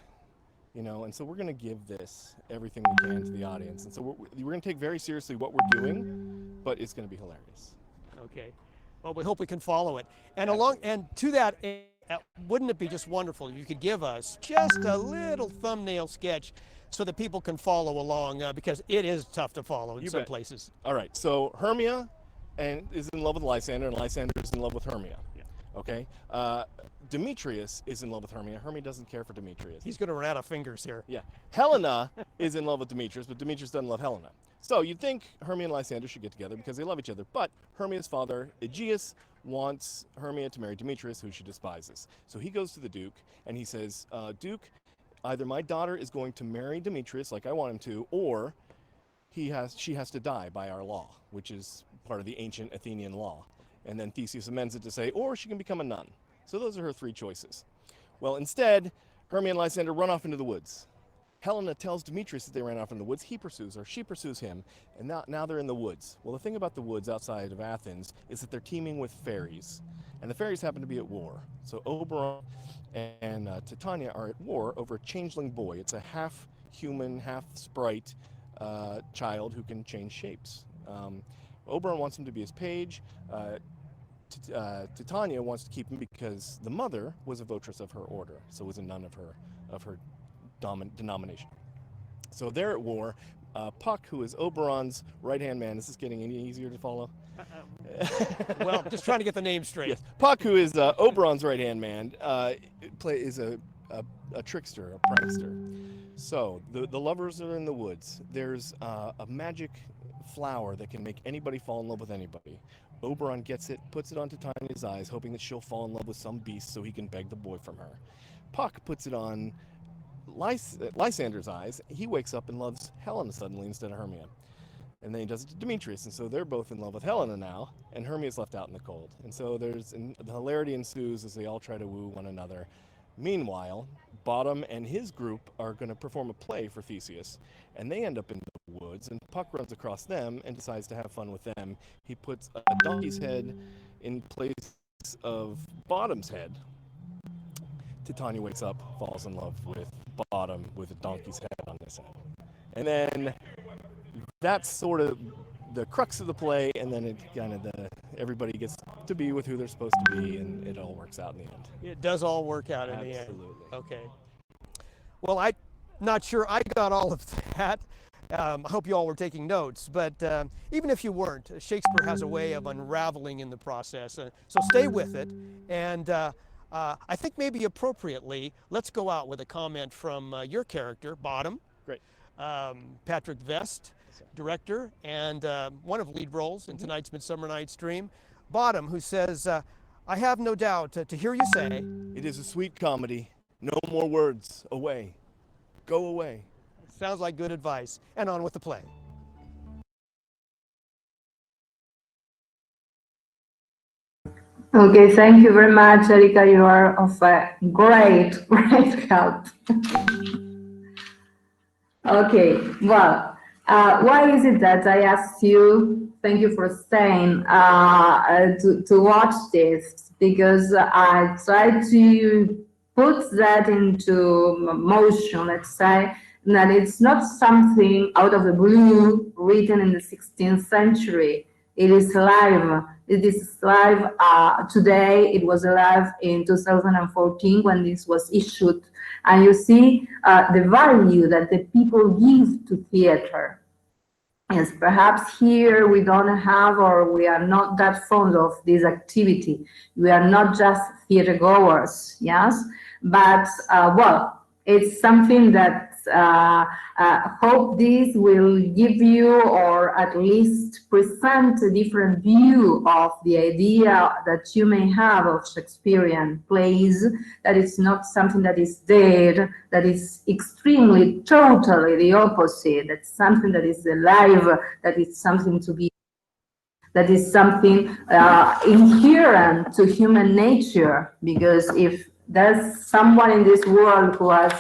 [SPEAKER 9] and so we're going to give this everything we can to the audience. And so we're going to take very seriously what we're doing, but it's going to be hilarious.
[SPEAKER 8] Okay. Well, we hope we can follow it. And to that, wouldn't it be just wonderful if you could give us just a little thumbnail sketch so that people can follow along, because it is tough to follow in some places.
[SPEAKER 9] All right. So Hermia is in love with Lysander, and Lysander is in love with Hermia.
[SPEAKER 8] Yeah.
[SPEAKER 9] Okay. Demetrius is in love with Hermia. Hermia doesn't care for Demetrius.
[SPEAKER 8] He's going to run out of fingers here.
[SPEAKER 9] Yeah. Helena is in love with Demetrius, but Demetrius doesn't love Helena. So you'd think Hermia and Lysander should get together because they love each other. But Hermia's father, Aegeus, wants Hermia to marry Demetrius, who she despises. So he goes to the Duke and he says, Duke, either my daughter is going to marry Demetrius like I want him to, or she has to die by our law, which is part of the ancient Athenian law. And then Theseus amends it to say, or she can become a nun. So those are her three choices. Well, instead, Hermia and Lysander run off into the woods. Helena tells Demetrius that they ran off in the woods. He pursues her. She pursues him. And now they're in the woods. Well, the thing about the woods outside of Athens is that they're teeming with fairies. And the fairies happen to be at war. So Oberon and Titania are at war over a changeling boy. It's a half-human, half-sprite child who can change shapes. Oberon wants him to be his page. Titania wants to keep him because the mother was a votress of her order, so was a nun of her denomination. So they're at war. Puck, who is Oberon's right-hand man, is this getting any easier to follow?
[SPEAKER 8] Well, just trying to get the name straight.
[SPEAKER 9] Yes. Puck, who is Oberon's right-hand man, is a trickster, a prankster. So the lovers are in the woods. There's a magic flower that can make anybody fall in love with anybody. Oberon gets it, puts it on Titania's eyes, hoping that she'll fall in love with some beast so he can beg the boy from her. Puck puts it on Lysander's eyes, he wakes up and loves Helena suddenly instead of Hermia. And then he does it to Demetrius, and so they're both in love with Helena now, and Hermia's left out in the cold. And so the hilarity ensues as they all try to woo one another. Meanwhile, Bottom and his group are going to perform a play for Theseus, and they end up in the woods, and Puck runs across them and decides to have fun with them. He puts a donkey's head in place of Bottom's head. Titania wakes up, falls in love with Bottom with a donkey's head on his head. And then that's sort of the crux of the play, and then it kind of everybody gets to be with who they're supposed to be, and it all works out in the end.
[SPEAKER 8] It does all work out in the end.
[SPEAKER 9] Absolutely.
[SPEAKER 8] Okay. Well, I'm not sure I got all of that. I hope you all were taking notes, but even if you weren't, Shakespeare has a way of unraveling in the process. So stay with it, and I think maybe appropriately, let's go out with a comment from your character, Bottom.
[SPEAKER 9] Great.
[SPEAKER 8] Patrick Vest, director, and one of lead roles in tonight's Midsummer Night's Dream. Bottom, who says, I have no doubt to hear you say,
[SPEAKER 9] it is a sweet comedy. No more words. Away. Go away.
[SPEAKER 8] Sounds like good advice. And on with the play.
[SPEAKER 1] Okay, thank you very much, Erika. You are of great help. Okay, well, why is it that I asked you, thank you for staying, to watch this? Because I tried to put that into motion, let's say, that it's not something out of the blue written in the 16th century. It is live. It is live today. It was live in 2014 when this was issued. And you see the value that the people give to theater. Yes, perhaps here we don't have, or we are not that fond of this activity. We are not just theater goers, yes? But, well, it's something that hope this will give you, or at least present a different view of the idea that you may have of Shakespearean plays, that it's not something that is dead, that is extremely, totally the opposite, that's something that is alive, that is something to be, that is something inherent to human nature, because if there's someone in this world who has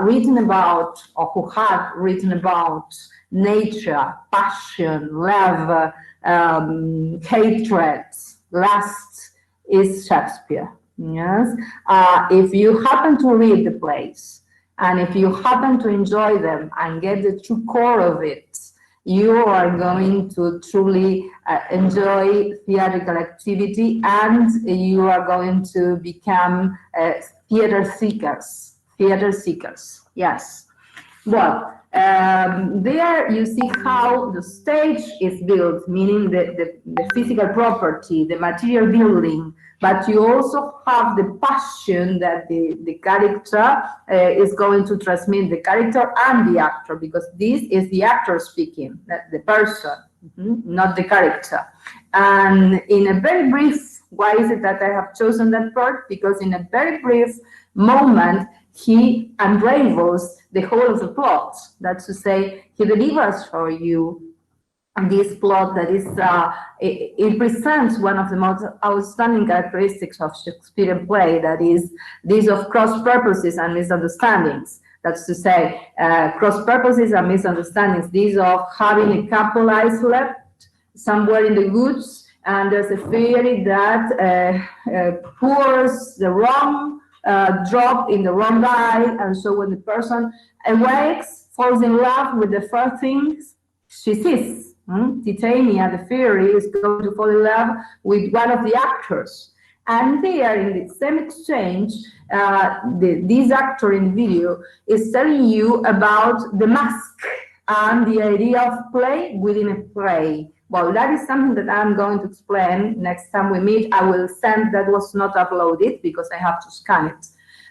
[SPEAKER 1] written about, or who had written about nature, passion, love, hatred, lust, is Shakespeare. Yes. If you happen to read the plays, and if you happen to enjoy them and get the true core of it, you are going to truly enjoy theatrical activity, and you are going to become theater seekers, yes. Well, there you see how the stage is built, meaning the physical property, the material building, but you also have the passion that the character is going to transmit, the character and the actor, because this is the actor speaking, the person, not the character. And in a very brief, why is it that I have chosen that part? Because in a very brief moment, he unravels the whole of the plot. That's to say, he delivers for you this plot that is, it presents one of the most outstanding characteristics of Shakespearean play, that is this of cross purposes and misunderstandings. That's to say, cross purposes and misunderstandings, these of having a couple isolated somewhere in the woods, and there's a fairy that pours the wrong drop in the wrong guy, and so when the person awakes, falls in love with the first things she sees. Titania, the fairy, is going to fall in love with one of the actors. And there, in the same exchange, this actor in the video is telling you about the mask and the idea of play within a play. Well, that is something that I'm going to explain next time we meet. I will send, that was not uploaded because I have to scan it.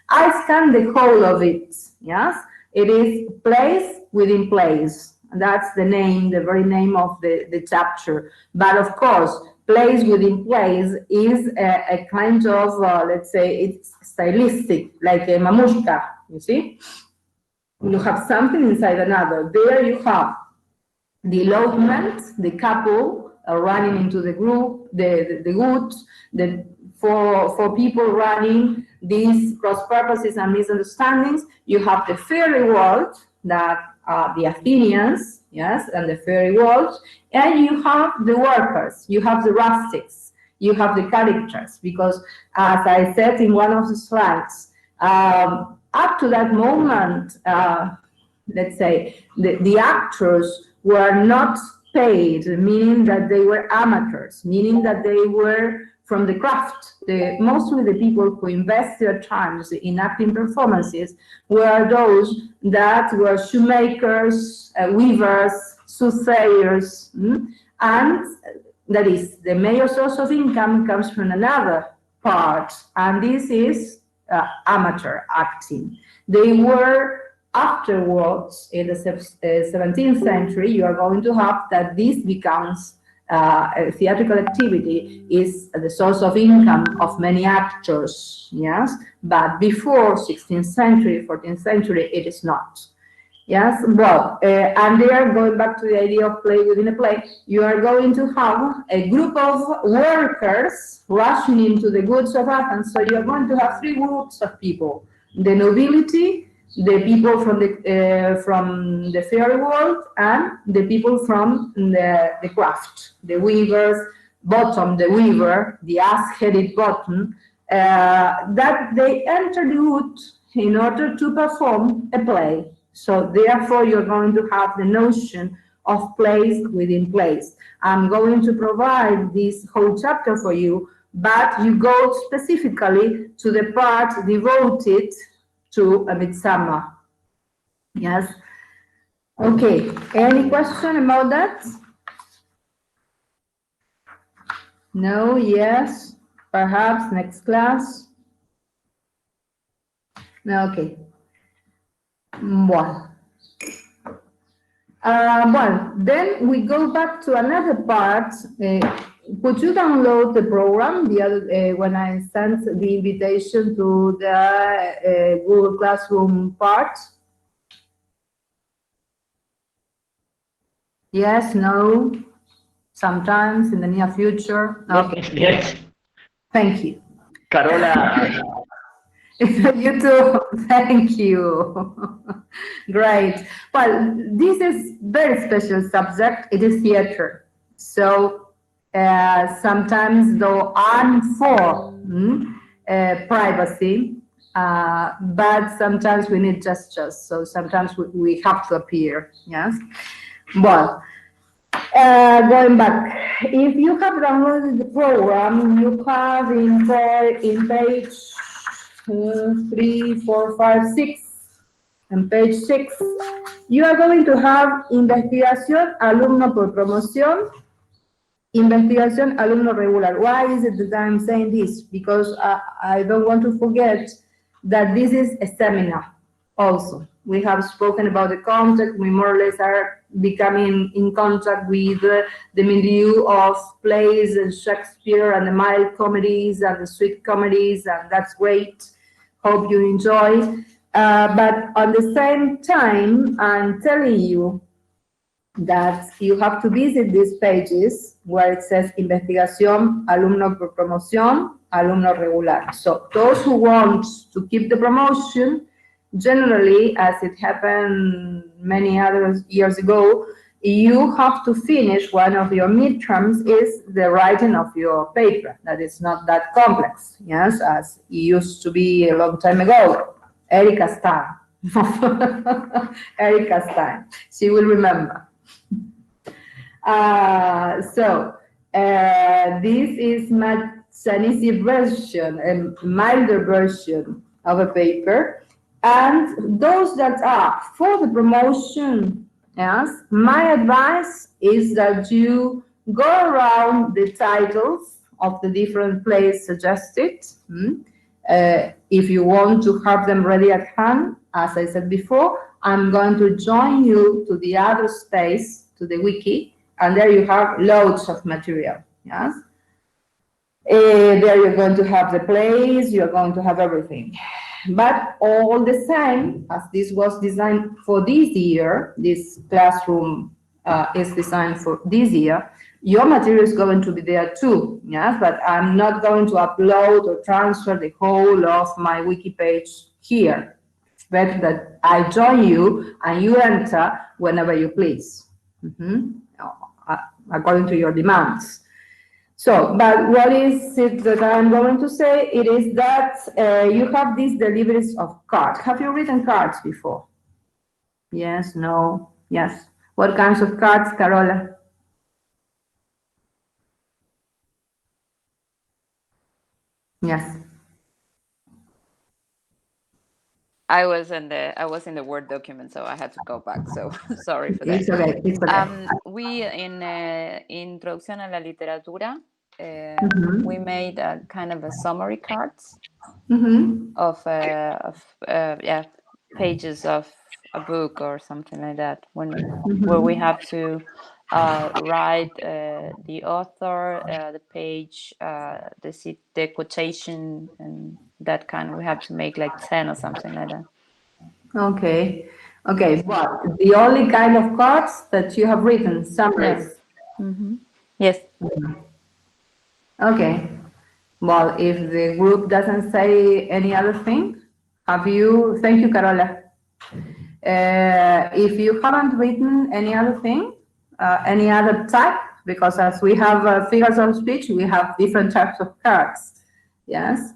[SPEAKER 1] I scanned the whole of it, yes? It is plays within plays. That's the name, the very name of the chapter. But of course, plays within plays is a kind of, let's say, it's stylistic, like a mamushka, you see? You have something inside another. There you have the elopement, the couple running into the group, the goods, the four people running, these cross purposes and misunderstandings. You have the fairy world that are the Athenians, yes, and the fairy world, and you have the workers, you have the rustics, you have the characters, because as I said in one of the slides, up to that moment, let's say, the actors were not paid, meaning that they were amateurs, meaning that they were from the craft. Mostly the people who invest their times in acting performances were those that were shoemakers, weavers, soothsayers, and that is, the major source of income comes from another part, and this is amateur acting. They were afterwards, in the 17th century, you are going to have that this becomes a theatrical activity is the source of income of many actors, yes? But before 16th century, 14th century, it is not. Yes, well, and there, going back to the idea of play within a play, you are going to have a group of workers rushing into the goods of Athens. So you are going to have three groups of people: the nobility, the people from the fairy world, and the people from the craft, the weavers, bottom, the weaver, the ass-headed bottom, that they enter the wood in order to perform a play. So therefore, you're going to have the notion of place within place. I'm going to provide this whole chapter for you, but you go specifically to the part devoted to a midsummer. Yes. Okay. Any question about that? No? Yes? Perhaps next class? No, okay. Well, then we go back to another part. Could you download the program the other, when I sent the invitation to the Google Classroom part? Yes, no, sometimes in the near future? Okay.
[SPEAKER 2] Yes.
[SPEAKER 1] Thank you.
[SPEAKER 2] Carola.
[SPEAKER 1] You too. Thank you. Great. Well, this is very special subject. It is theater. So sometimes, though I'm for privacy, but sometimes we need gestures. So sometimes we have to appear. Yes. Well, going back, if you have downloaded the program, you have in page 3, 4, 5, 6, and page 6, you are going to have investigación alumno por promoción, investigación alumno regular. Why is it that I'm saying this? Because I don't want to forget that this is a seminar also. We have spoken about the context. We more or less are becoming in contact with the milieu of plays and Shakespeare and the mild comedies and the sweet comedies, and that's great. Hope you enjoy. But at the same time, I'm telling you that you have to visit these pages where it says investigación, alumno por promoción, alumno regular. So those who want to keep the promotion, generally, as it happened many other years ago, you have to finish one of your midterms is the writing of your paper. That is not that complex, yes, as it used to be a long time ago. Erica's time. Erica's time. She will remember. This is an easy version, a milder version of a paper. And those that are for the promotion, yes, my advice is that you go around the titles of the different plays suggested. If you want to have them ready at hand, as I said before, I'm going to join you to the other space, to the wiki, and there you have loads of material, yes? There you're going to have the plays, you're going to have everything. But all the same, as this was designed for this year, this classroom is designed for this year, your material is going to be there too, yes? But I'm not going to upload or transfer the whole of my wiki page here. It's better that I join you and you enter whenever you please, according to your demands. So, but what is it that I'm going to say? It is that you have these deliveries of cards. Have you written cards before? Yes, no, yes. What kinds of cards, Carola? Yes.
[SPEAKER 3] I was in the Word document, so I had to go back. So sorry for that.
[SPEAKER 1] It's okay. It's okay.
[SPEAKER 3] We in Introducción a la Literatura,
[SPEAKER 1] Mhm.
[SPEAKER 3] we made a kind of a summary cards
[SPEAKER 1] Mhm.
[SPEAKER 3] of yeah, pages of a book or something like that. Where we have to write the author, the page, the quotation, and that kind. We have to make like 10 or something like that.
[SPEAKER 1] Okay. Okay. But the only kind of cards that you have written, summaries.
[SPEAKER 3] Yes.
[SPEAKER 1] Okay. Well, if the group doesn't say any other thing, have you? Thank you, Carola. If you haven't written any other thing, any other type, because as we have figures of speech, we have different types of cards. Yes?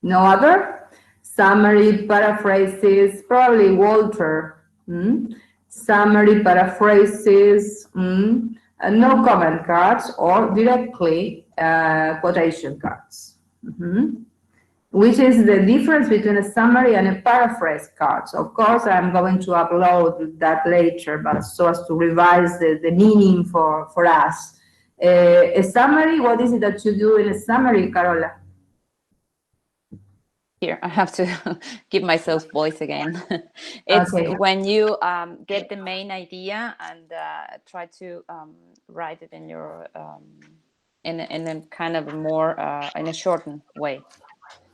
[SPEAKER 1] No other? Summary, paraphrases, probably Walter. Summary, paraphrases, no comment cards, or directly quotation cards. Which is the difference between a summary and a paraphrase cards. Of course, I'm going to upload that later, but so as to revise the meaning for us. A summary, what is it that you do in a summary, Carola?
[SPEAKER 3] Here, I have to give myself voice again. It's
[SPEAKER 1] Okay.
[SPEAKER 3] when you get the main idea and try to write it in your in a kind of a more in a shortened way.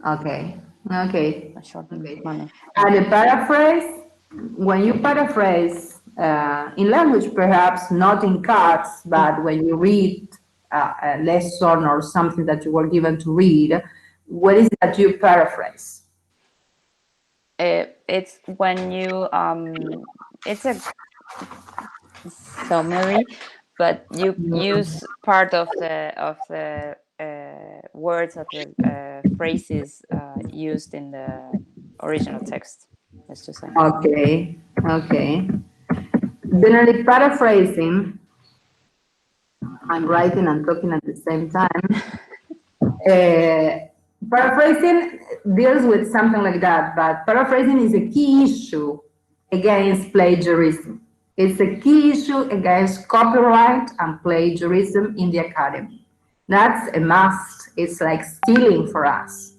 [SPEAKER 1] Okay. Okay.
[SPEAKER 3] A shortened
[SPEAKER 1] Okay.
[SPEAKER 3] manner.
[SPEAKER 1] And a paraphrase, when you paraphrase in language, perhaps not in cards, but when you read a lesson or something that you were given to read, what is it that you paraphrase?
[SPEAKER 3] It's when you it's a summary, but you use part of the words of the phrases used in the original text. Let's just say.
[SPEAKER 1] Okay. Okay. Generally, paraphrasing, I'm writing and talking at the same time. Paraphrasing deals with something like that, but paraphrasing is a key issue against plagiarism. It's a key issue against copyright and plagiarism in the academy. That's a must. It's like stealing for us.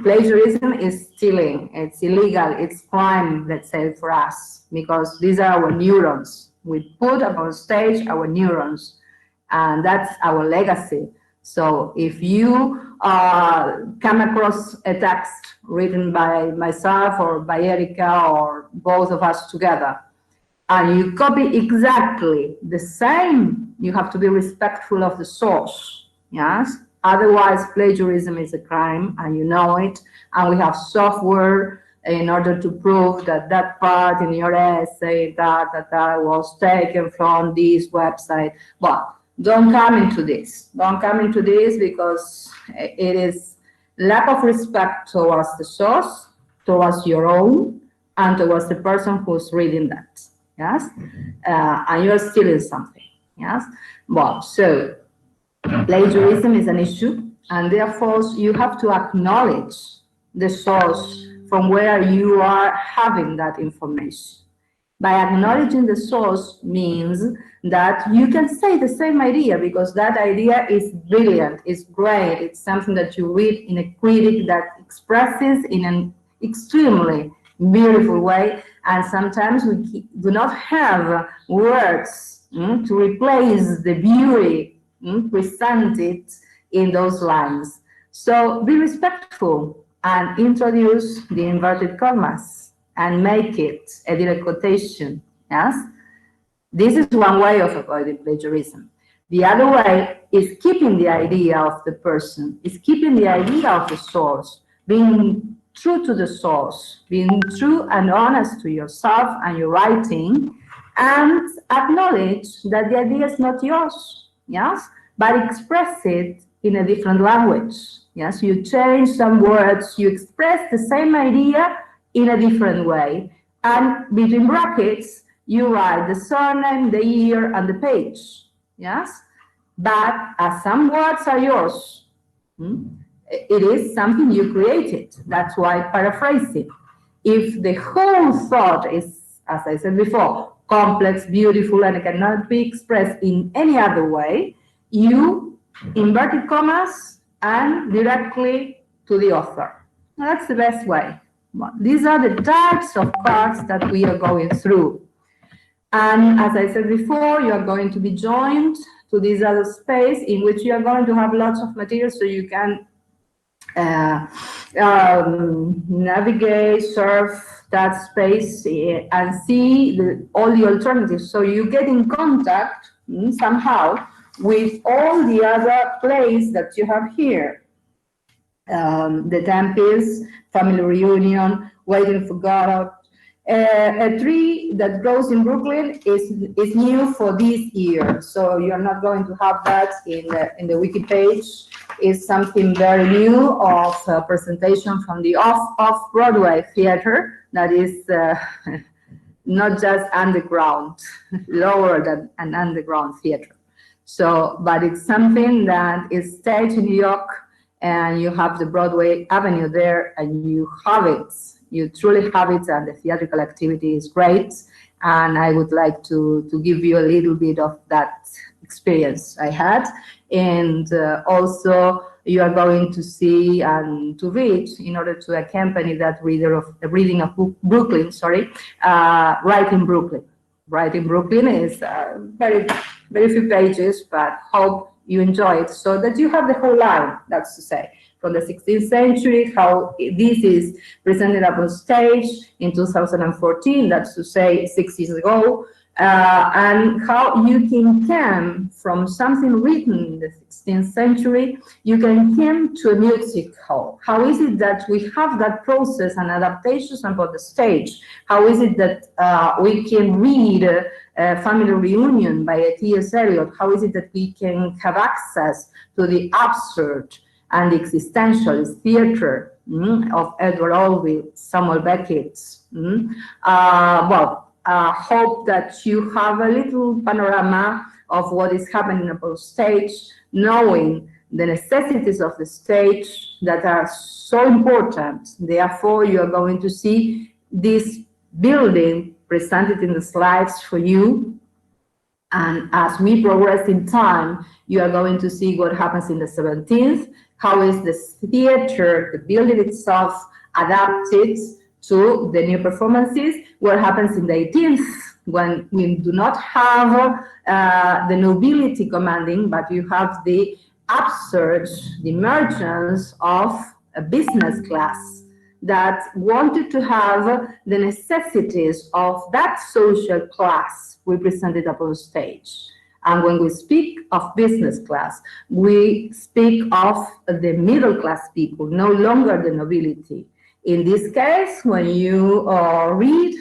[SPEAKER 1] Plagiarism is stealing. It's illegal. It's crime, let's say, for us, because these are our neurons. We put up on stage our neurons, and that's our legacy. So if you come across a text written by myself or by Erika or both of us together, and you copy exactly the same, you have to be respectful of the source, yes? Otherwise, plagiarism is a crime, and you know it, and we have software in order to prove that that part in your essay, that was taken from this website. But don't come into this. Don't come into this because it is lack of respect towards the source, towards your own, and towards the person who's reading that. Yes, and you're stealing something. Yes, well, so plagiarism is an issue, and therefore you have to acknowledge the source from where you are having that information. By acknowledging the source means that you can say the same idea because that idea is brilliant, it's great, it's something that you read in a critic that expresses in an extremely beautiful way, and sometimes we do not have words to replace the beauty presented in those lines. So be respectful and introduce the inverted commas and make it a direct quotation, yes? This is one way of avoiding plagiarism. The other way is keeping the idea of the person, is keeping the idea of the source, being true to the source, being true and honest to yourself and your writing, and acknowledge that the idea is not yours, yes, but express it in a different language. Yes, you change some words, you express the same idea in a different way, and between brackets, you write the surname, the year, and the page. Yes, but as some words are yours, it is something you created. That's why paraphrasing. If the whole thought is, as I said before, complex, beautiful, and it cannot be expressed in any other way, you inverted commas and directly to the author. That's the best way. Well, these are the types of cards that we are going through. And as I said before, you are going to be joined to this other space in which you are going to have lots of material so you can navigate, surf that space and see all the alternatives. So you get in contact somehow with all the other plays that you have here. The Tempest, Family Reunion, Waiting for Godot. A tree that grows in Brooklyn is new for this year, so you're not going to have that in the wiki page. It's something very new of a presentation from the off-Broadway theater that is not just underground, lower than an underground theater. So, but it's something that is staged in New York, and you have the Broadway Avenue there, and you have it. You truly have it, and the theatrical activity is great. And I would like to give you a little bit of that experience I had. And also, you are going to see and to read, in order to accompany that reading of Brooklyn, Right in Brooklyn. Right in Brooklyn is very few pages, but hope you enjoy it, so that you have the whole line, that's to say, from the 16th century, how this is presented up on stage in 2014, that's to say 6 years ago, and how you can come from something written in the 16th century, you can come to a music hall. How is it that we have that process and adaptations about the stage? How is it that we can read Family Reunion by T.S. Eliot? How is it that we can have access to the absurd and the existentialist theater of Edward Albee, Samuel Beckett? Hope that you have a little panorama of what is happening about stage, knowing the necessities of the stage that are so important. Therefore, you are going to see this building presented in the slides for you. And as we progress in time, you are going to see what happens in the 17th, how is the theater, the building itself, adapted to the new performances, what happens in the 18th, when we do not have the nobility commanding, but you have the upsurge, the emergence of a business class that wanted to have the necessities of that social class represented upon stage. And when we speak of business class, we speak of the middle class people, no longer the nobility. In this case, when you read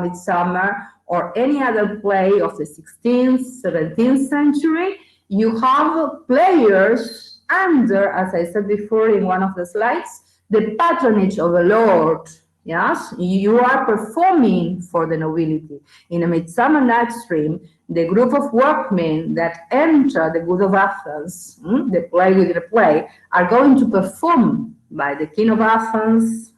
[SPEAKER 1] Midsummer or any other play of the 16th, 17th century, you have players under, as I said before in one of the slides, the patronage of a lord. Yes, you are performing for the nobility. In A Midsummer Night's Dream, the group of workmen that enter the Good of Athens, the play within a play, are going to perform by the King of Athens,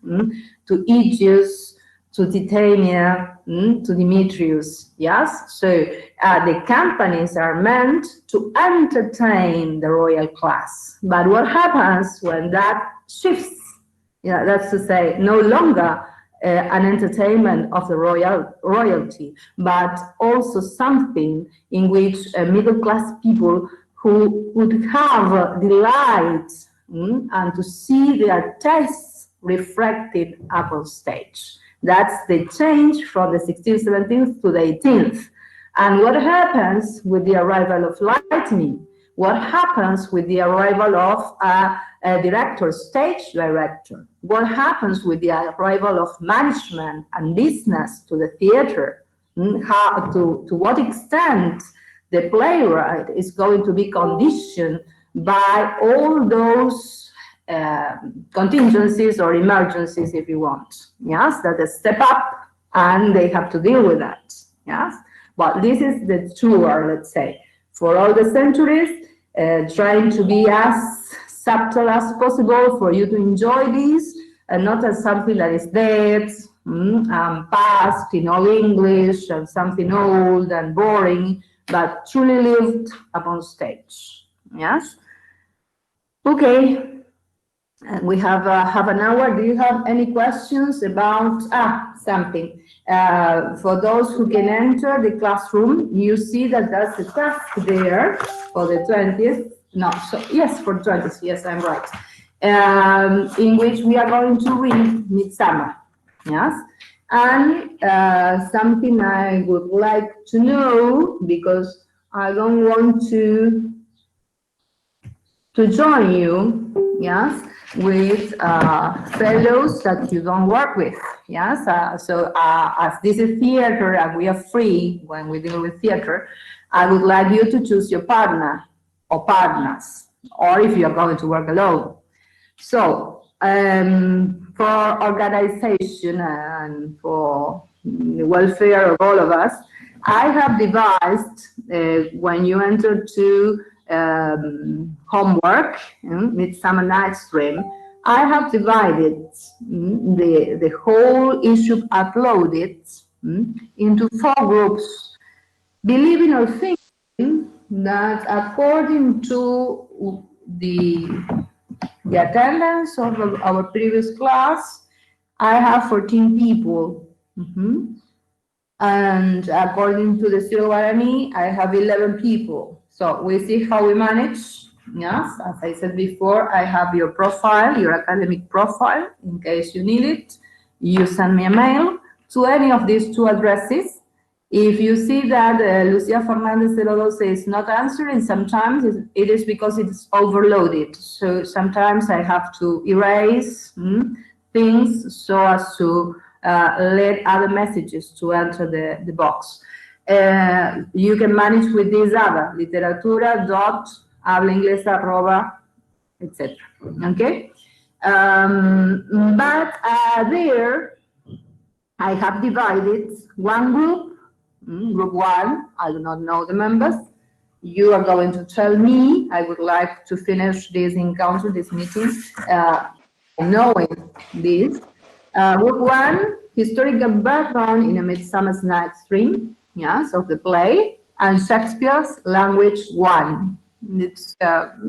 [SPEAKER 1] to Aegeus, to Titania, to Demetrius. Yes, so the companies are meant to entertain the royal class. But what happens when that shifts? Yeah, that's to say, no longer an entertainment of the royalty, but also something in which middle class people who would have delight and to see their tastes reflected up on stage. That's the change from the 16th, 17th to the 18th. And what happens with the arrival of lighting? What happens with the arrival of a director, stage director? What happens with the arrival of management and business to the theater? How, to what extent the playwright is going to be conditioned by all those contingencies or emergencies, if you want, yes, that they step up and they have to deal with that, yes. But this is the tour, let's say, for all the centuries, trying to be as subtle as possible for you to enjoy this, and not as something that is dead, past in all English, and something old and boring, but truly lived upon stage. Yes? Okay. And we have half an hour. Do you have any questions about something? For those who can enter the classroom, you see that there's a task there for the 20th. No, so yes, for 20th. Yes, I'm right. In which we are going to read Midsummer. Yes. And something I would like to know, because I don't want to join you, yes, with fellows that you don't work with, yes. As this is theater and we are free when we deal with theater, I would like you to choose your partner or partners, or if you are going to work alone. So for organization and for the welfare of all of us, I have devised, when you enter to homework, Midsummer Night's Dream, I have divided the whole issue uploaded into 4 groups, believing or thinking that according to the attendance of our previous class, I have 14 people. And according to the Zero Guarani, I have 11 people. So we see how we manage. Yes, as I said before, I have your profile, your academic profile, in case you need it. You send me a mail to any of these 2 addresses. If you see that Lucia Fernandez 012 is not answering, sometimes it is because it's overloaded. So sometimes I have to erase things so as to let other messages to enter the box. You can manage with this other, literatura.hablainglesa, etc. Okay? But there I have divided one group, group 1, I do not know the members. You are going to tell me, I would like to finish this encounter, this meeting, knowing this. Group 1, historical background in A Midsummer Night's Dream, yes, of the play, and Shakespeare's Language 1. It's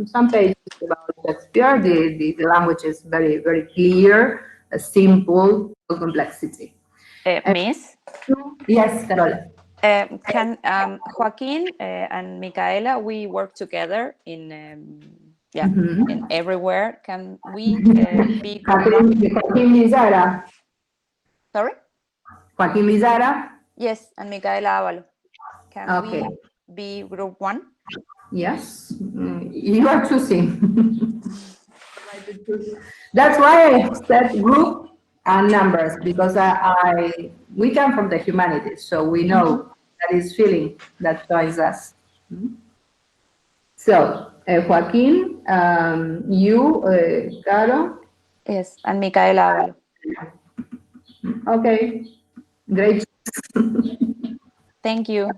[SPEAKER 1] some pages about Shakespeare. The language is very, very clear, simple, no complexity.
[SPEAKER 3] Miss?
[SPEAKER 1] Yes, Carola.
[SPEAKER 3] Can Joaquin and Micaela, we work together in in everywhere. Can we be
[SPEAKER 1] Joaquin Lizara.
[SPEAKER 3] Sorry?
[SPEAKER 1] Joaquin Lizara.
[SPEAKER 3] Yes, and Micaela Avalo. Can
[SPEAKER 1] Okay.
[SPEAKER 3] we be group 1?
[SPEAKER 1] Yes, you are choosing. That's why I said group and numbers, because we come from the humanities, so we know that is feeling that joins us. So, Joaquin, you, Caro.
[SPEAKER 3] Yes, and Micaela Avalo.
[SPEAKER 1] Okay, great.
[SPEAKER 3] Thank you.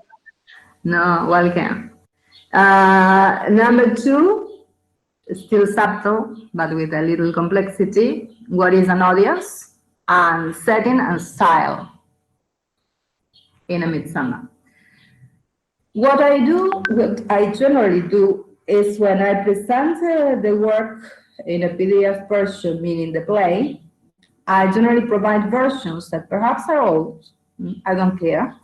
[SPEAKER 1] No, welcome. Number 2, still subtle, but with a little complexity. What is an audience? And setting and style in A Midsummer. What I generally do is when I present the work in a PDF version, meaning the play, I generally provide versions that perhaps are old, I don't care,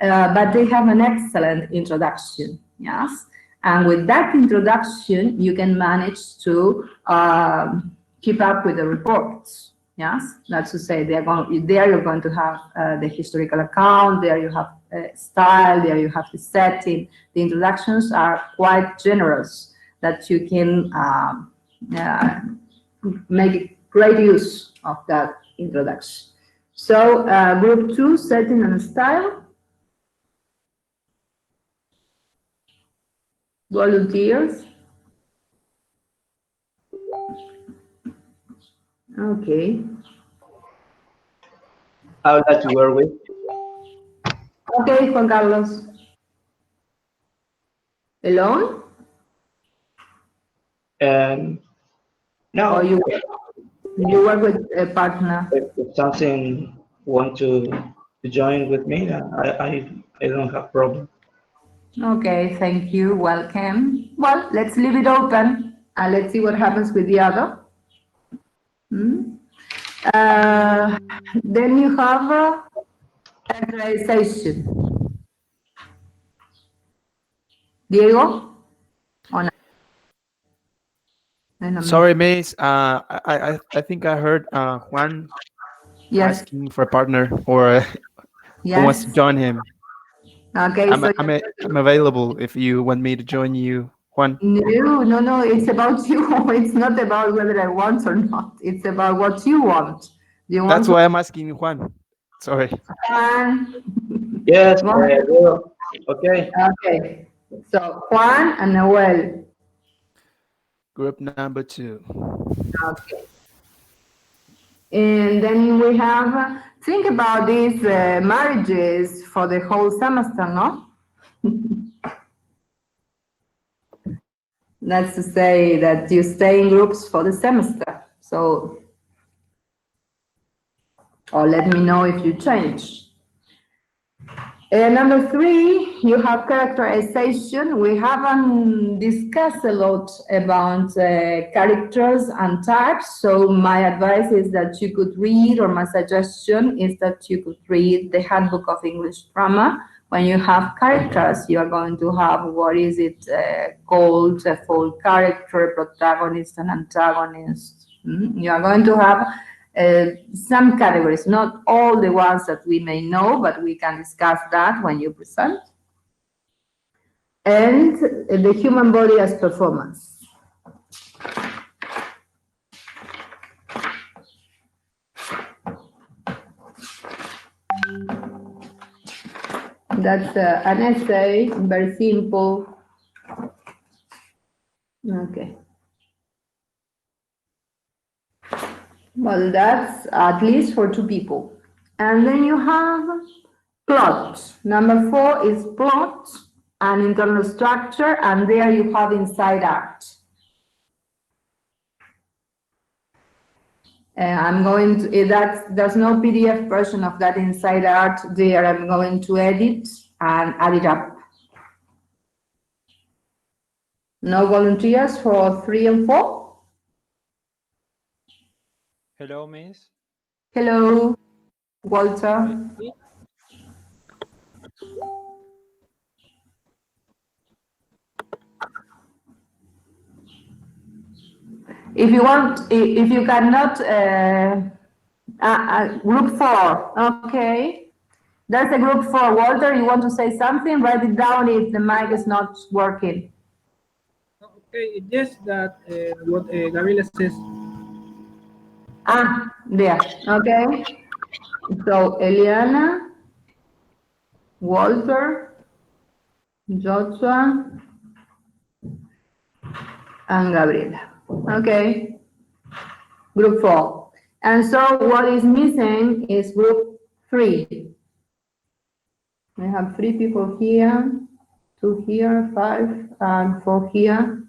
[SPEAKER 1] but they have an excellent introduction, yes? And with that introduction, you can manage to keep up with the reports. Yes, that's to say, there you're going to have the historical account, there you have style, there you have the setting. The introductions are quite generous, that you can make great use of that introduction. So group 2, setting and style. Volunteers. Okay.
[SPEAKER 10] I would like to work with.
[SPEAKER 1] Okay, Juan Carlos. Alone?
[SPEAKER 10] No,
[SPEAKER 1] Or you work with a partner?
[SPEAKER 10] if something want to join with me, I don't have problem.
[SPEAKER 1] Okay, thank you. Welcome. Well, let's leave it open and let's see what happens with the other. Then you have characterization. Diego? Or no?
[SPEAKER 4] Sorry, Miss. I think I heard Juan
[SPEAKER 1] Yes.
[SPEAKER 4] asking for a partner or who wants to
[SPEAKER 1] Yes.
[SPEAKER 4] join him.
[SPEAKER 1] Okay,
[SPEAKER 4] I'm available if you want me to join you, Juan.
[SPEAKER 1] No, it's about you. It's not about whether I want or not. It's about what you want. Do you want
[SPEAKER 4] That's why I'm asking Juan. Sorry.
[SPEAKER 10] Yes,
[SPEAKER 1] Juan?
[SPEAKER 10] okay.
[SPEAKER 1] Okay. So Juan and Noel.
[SPEAKER 4] Group number 2.
[SPEAKER 1] Okay. And then we have, think about these marriages for the whole semester, no? That's to say that you stay in groups for the semester. So, or let me know if you change. Number 3, you have characterization. We haven't discussed a lot about characters and types, so my advice is that you could read, or my suggestion is that you could read the Handbook of English Grammar. When you have characters, you are going to have, what is it called, a full character, protagonist and antagonist. You are going to have some categories, not all the ones that we may know, but we can discuss that when you present. And the human body as performance. That's an essay, very simple. Okay. Well, that's at least for 2 people. And then you have plot. Number 4 is plot and internal structure, and there you have inside out. I'm going to, there's no PDF version of that inside out there. I'm going to edit and add it up. No volunteers for 3 and 4?
[SPEAKER 11] Hello, Miss.
[SPEAKER 1] Hello, Walter. If you want, if you cannot, group 4, okay. There's a group 4. Walter, you want to say something? Write it down if the mic is not working.
[SPEAKER 4] Okay, just that what Gabriela says.
[SPEAKER 1] There, okay. So, Eliana, Walter, Joshua, and Gabriela. Okay. Group 4. And so what is missing is group 3. We have 3 people here, 2 here, 5, and 4 here.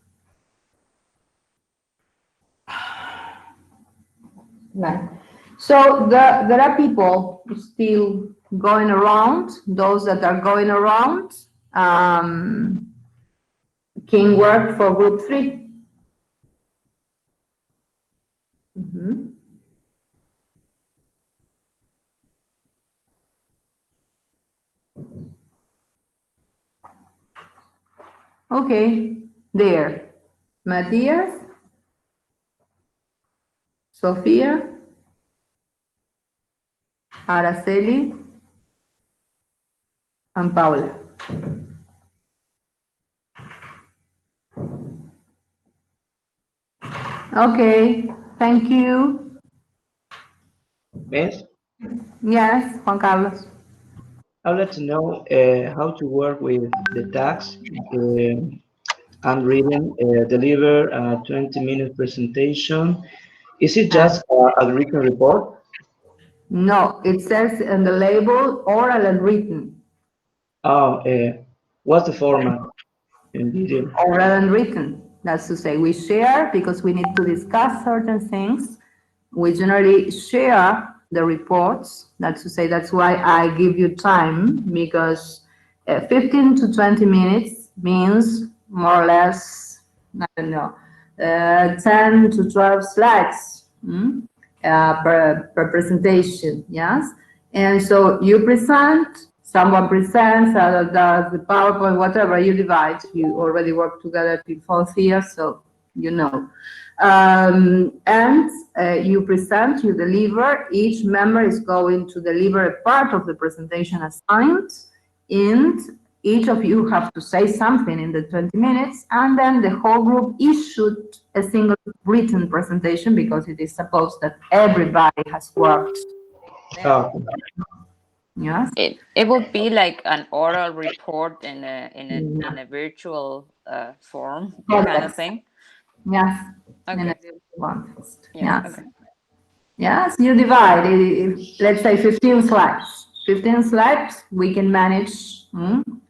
[SPEAKER 1] Right. So there are people still going around. Those that are going around can work for group 3. Okay, there. Matthias, Sofia, Araceli, and Paula. Okay, thank you.
[SPEAKER 10] Miss,
[SPEAKER 1] Yes, Juan Carlos.
[SPEAKER 10] I would like to know how to work with the tags. I'm reading, deliver a 20-minute presentation. Is it just a written report?
[SPEAKER 1] No, it says in the label oral and written.
[SPEAKER 10] Oh, what's the format in video?
[SPEAKER 1] Oral and written. That's to say, we share because we need to discuss certain things. We generally share the reports. That's to say, that's why I give you time, because 15 to 20 minutes means more or less, I don't know, 10 to 12 slides per presentation, yes? And so you present, someone presents, other does the PowerPoint, whatever, you divide. You already work together in 4th year, so you know. And you present, you deliver. Each member is going to deliver a part of the presentation assigned, and each of you have to say something in the 20 minutes, and then the whole group issued a single written presentation because it is supposed that everybody has worked.
[SPEAKER 10] Oh,
[SPEAKER 1] Yes.
[SPEAKER 3] It would be like an oral report in a virtual form kind of
[SPEAKER 1] Context.
[SPEAKER 3] thing.
[SPEAKER 1] Yes. In a
[SPEAKER 3] Okay.
[SPEAKER 1] different context.
[SPEAKER 3] Yeah.
[SPEAKER 1] Yes.
[SPEAKER 3] Okay.
[SPEAKER 1] Yes, you divide. Let's say 15 slides. 15 slides we can manage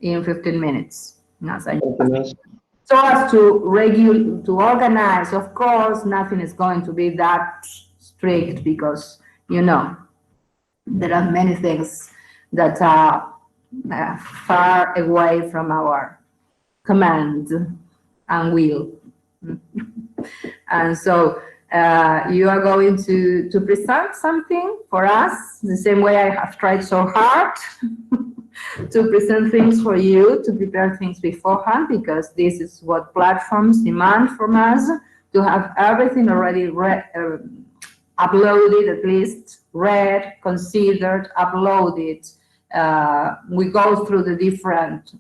[SPEAKER 1] in 15 minutes. Yes, so as to organize, of course, nothing is going to be that strict because, you know, there are many things that are far away from our command and will. And so you are going to present something for us, the same way I have tried so hard to present things for you, to prepare things beforehand, because this is what platforms demand from us, to have everything already uploaded, at least read, considered, uploaded. We go through the different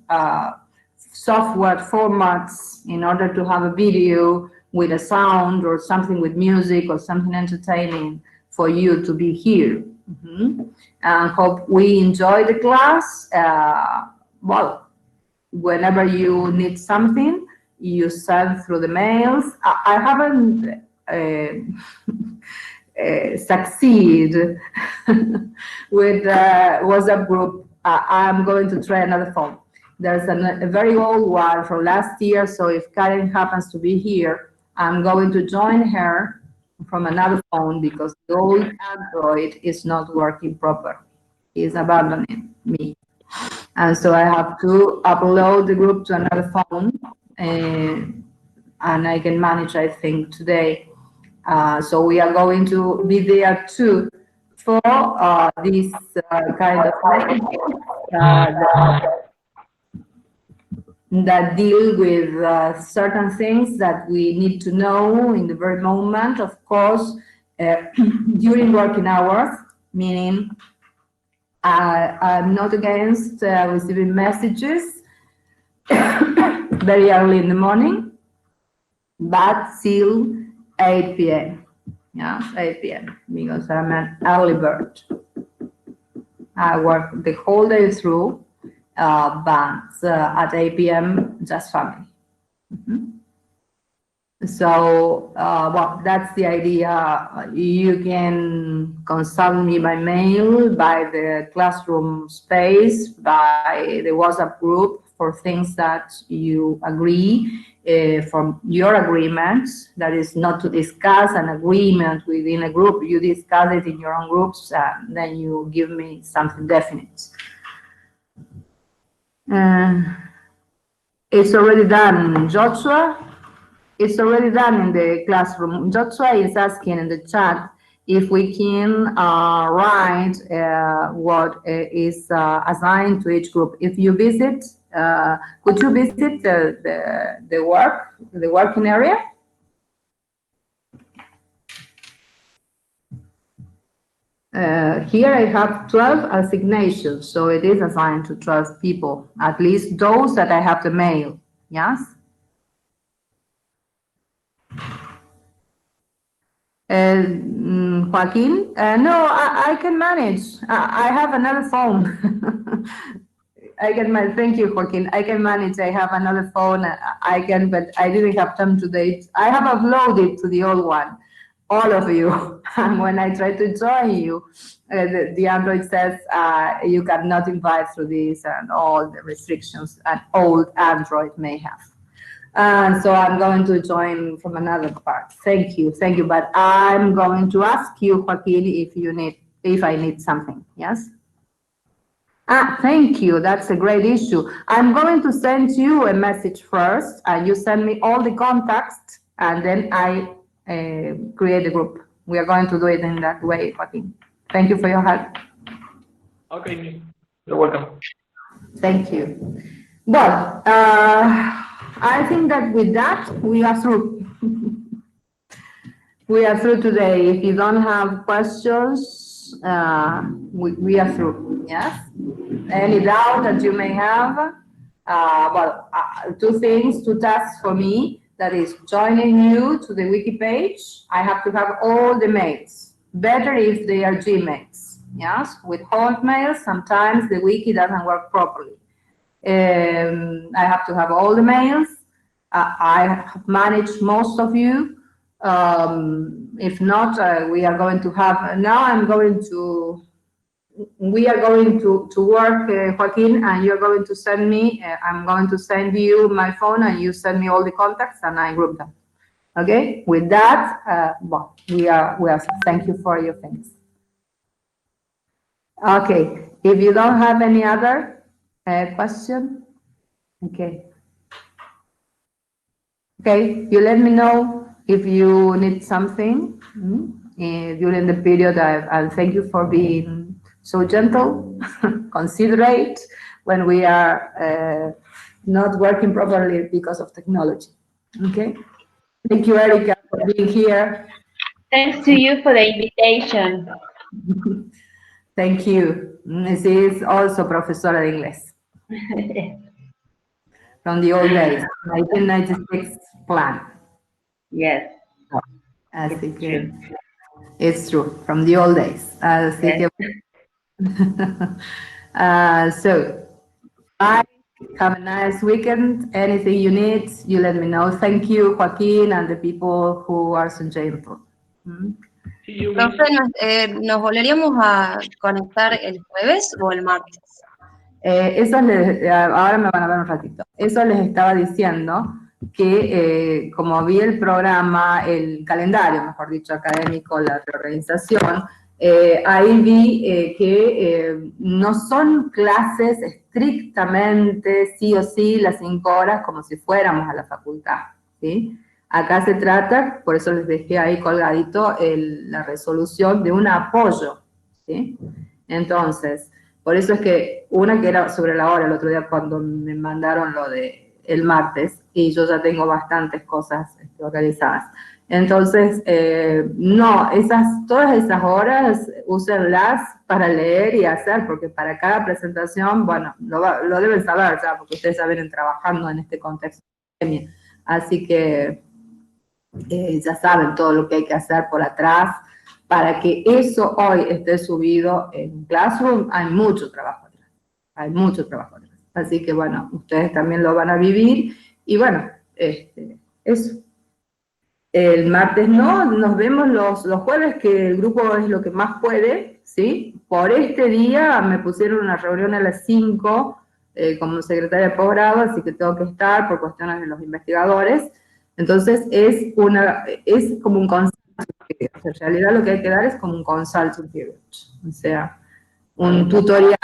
[SPEAKER 1] software formats in order to have a video with a sound or something with music or something entertaining for you to be here. And hope we enjoy the class. Well, whenever you need something, you send through the mails. I haven't succeed with WhatsApp group. I'm going to try another phone. There's a very old one from last year, so if Karen happens to be here, I'm going to join her from another phone because the old Android is not working proper. It's abandoning me. And so I have to upload the group to another phone, and I can manage, I think, today. So we are going to be there too for this kind of messages that deal with certain things that we need to know in the very moment, of course, during working hours, meaning I'm not against receiving messages very early in the morning, but till 8 p.m. Yeah, 8 p.m. because I'm an early bird. I work the whole day through, but at 8 p.m. just family. So, well, that's the idea. You can consult me by mail, by the classroom space, by the WhatsApp group for things that you agree from your agreements. That is not to discuss an agreement within a group. You discuss it in your own groups, then you give me something definite. It's already done, Joshua. It's already done in the classroom. Joshua is asking in the chat if we can write what is assigned to each group. If you visit Could you visit the working area? Here I have 12 assignations, so it is assigned to 12 people, at least those that I have the mail, yes? Joaquin, no, I can manage. I have another phone. I can manage. Thank you, Joaquin. I can manage. I have another phone. I can, but I didn't have time today. I have uploaded to the old one, all of you. And when I try to join you, the Android says you cannot invite through this and all the restrictions an old Android may have. And so I'm going to join from another part. Thank you, but I'm going to ask you, Joaquin, if I need something. Yes. Thank you. That's a great issue. I'm going to send you a message first, and you send me all the contacts, and then I create a group. We are going to do it in that way, Joaquin. Thank you for your help.
[SPEAKER 2] Okay, you're welcome.
[SPEAKER 1] Thank you. Well, I think that with that, we are through. We are through today. If you don't have questions, we are through, yes? Any doubt that you may have? Two tasks for me. That is joining you to the wiki page. I have to have all the mails. Better if they are Gmails, yes? With Hotmail, sometimes the wiki doesn't work properly. I have to have all the mails. I have managed most of you. If not, we are going to have, we are going to work, Joaquin, and you're going to send me, I'm going to send you my phone and you send me all the contacts and I group them. Okay, with that, well, we are, thank you for your things. Okay, if you don't have any other question, okay. Okay, you let me know if you need something during the period. And thank you for being so gentle, considerate when we are not working properly because of technology. Okay, thank you, Erica, for being here.
[SPEAKER 5] Thanks to you for the invitation.
[SPEAKER 1] Thank you. She is also profesora de inglés from the old days, 1996 plan.
[SPEAKER 5] Yes.
[SPEAKER 1] Así que it's true, from the old days. Así que, so, bye. Have a nice weekend. Anything you need, you let me know. Thank you, Joaquin, and the people who are so gentle.
[SPEAKER 11] Profe, ¿nos volveríamos a conectar el jueves o el martes?
[SPEAKER 1] Ahora me van a ver un ratito. Eso les estaba diciendo que como vi el programa, el calendario, mejor dicho, académico, la reorganización, ahí vi que no son clases estrictamente, sí o sí, las 5 horas como si fuéramos a la facultad, ¿sí? Acá se trata, por eso les dejé ahí colgadito la resolución de un apoyo, ¿sí? Entonces, por eso es que una que era sobre la hora, el otro día cuando me mandaron lo de el martes, y yo ya tengo bastantes cosas organizadas. Entonces, no, todas esas horas, úsenlas para leer y hacer, porque para cada presentación, bueno, lo deben saber ya, porque ustedes ya vienen trabajando en este contexto de pandemia. Así que ya saben todo lo que hay que hacer por atrás. Para que eso hoy esté subido en Classroom, hay mucho trabajo atrás. Hay mucho trabajo atrás. Así que, bueno, ustedes también lo van a vivir. Y bueno, eso. El martes no, nos vemos los jueves, que el grupo es lo que más puede, ¿sí? Por este día me pusieron una reunión a las 5 como secretaria de posgrado, así que tengo que estar por cuestiones de los investigadores. Entonces, es como un concepto. En realidad lo que hay que dar es como un consulting period, o sea, un tutorial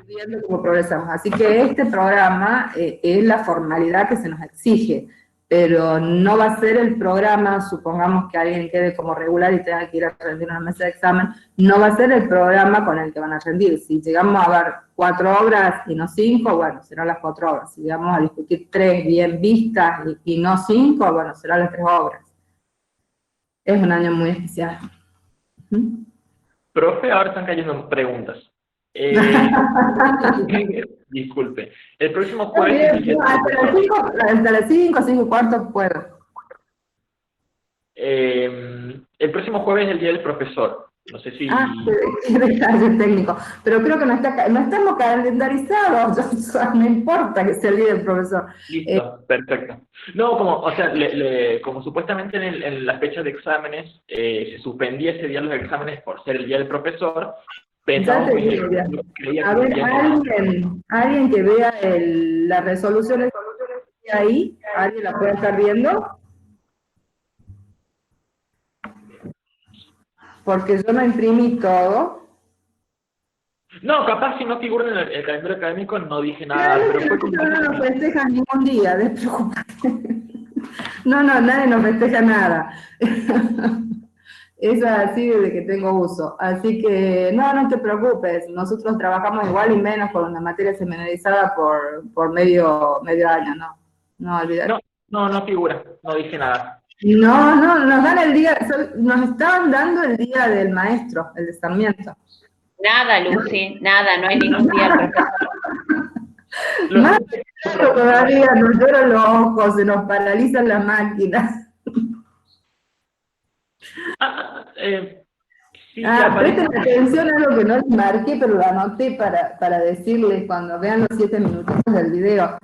[SPEAKER 1] viendo cómo progresamos. Así que este programa es la formalidad que se nos exige. pero no va a ser el programa, supongamos que alguien quede como regular y tenga que ir a rendir una mesa de examen, no va a ser el programa con el que van a rendir. Si llegamos a ver 4 obras y no 5, bueno, serán las 4 obras. Si llegamos a discutir 3 bien vistas y no 5, bueno, serán las 3 obras. Es un año muy especial.
[SPEAKER 2] Profe, ahora están cayendo preguntas. Disculpe. El próximo jueves es el día del profesor.
[SPEAKER 1] Hasta las 5, 5 y cuarto puedo.
[SPEAKER 2] El próximo jueves es el día del profesor. No sé si...
[SPEAKER 1] Qué detalle técnico. Pero creo que no estamos calendarizados, o sea, no importa que sea el día del profesor.
[SPEAKER 2] Listo, perfecto. No, como, o sea, como supuestamente en la fecha de exámenes se suspendía ese día los exámenes por ser el día del profesor, pensamos que creía
[SPEAKER 1] A
[SPEAKER 2] que
[SPEAKER 1] ver,
[SPEAKER 2] el día
[SPEAKER 1] alguien que vea la resolución ahí, ¿alguien la puede estar viendo? Porque yo no imprimí todo.
[SPEAKER 2] No, capaz si no figura en el calendario académico no dije nada, pero fue como...
[SPEAKER 1] No nos festejan ningún día, despreocupate. No, nadie nos festeja nada. Es así desde que tengo uso. Así que no te preocupes, nosotros trabajamos igual y menos con una materia seminarizada por medio año, no olvidar.
[SPEAKER 2] No figura, no dije nada.
[SPEAKER 1] No, nos dan el día, nos estaban dando el día del maestro, el de Sarmiento.
[SPEAKER 5] Nada, Lucy, nada, no hay ningún día profesor.
[SPEAKER 1] Más todavía nos lloran los ojos, se nos paralizan las máquinas.
[SPEAKER 2] Sí,
[SPEAKER 1] presten atención a lo que no les marqué, pero lo anoté para decirles cuando vean los 7 minutos del video.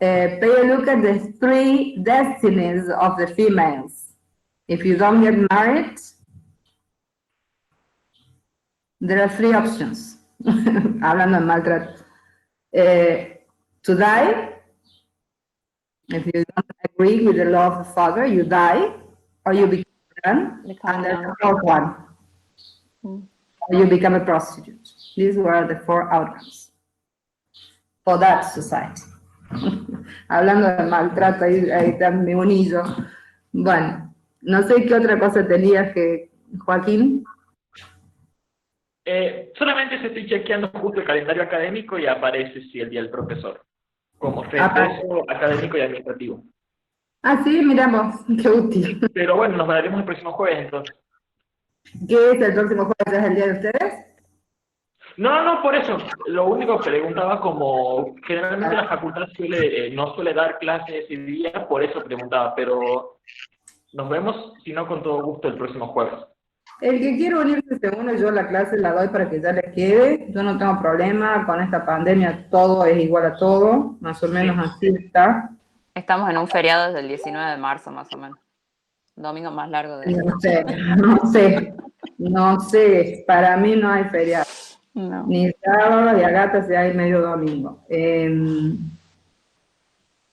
[SPEAKER 1] Pay a look at the 3 destinies of the females. If you don't get married, there are 3 options. Hablando de maltrato. To die. If you don't agree with the law of the father, you die, or you become a nun, and there's the 4th one. Or you become a prostitute. These were the 4 outcomes for that society. Hablando de maltrato, ahí está mi unillo. Bueno, no sé qué otra cosa tenías que, Joaquín.
[SPEAKER 2] Solamente se estoy chequeando justo el calendario académico y aparece el día del profesor, como festejo académico y administrativo.
[SPEAKER 1] Sí, miramos, qué útil.
[SPEAKER 2] Pero bueno, nos veremos el próximo jueves entonces.
[SPEAKER 1] ¿Qué es el próximo jueves? ¿Es el día de ustedes?
[SPEAKER 2] No, por eso. Lo único que preguntaba, como generalmente la facultad no suele dar clases ese día, por eso preguntaba, pero nos vemos, si no, con todo gusto el próximo jueves.
[SPEAKER 1] El que quiera unirse se une, yo la clase la doy para que ya les quede. Yo no tengo problema, con esta pandemia todo es igual a todo, más o menos así está.
[SPEAKER 3] Estamos en un feriado desde el 19 de marzo, más o menos. Domingo más largo de...
[SPEAKER 1] No sé, para mí no hay feriado.
[SPEAKER 3] No.
[SPEAKER 1] Ni sábado y Agata si hay medio domingo.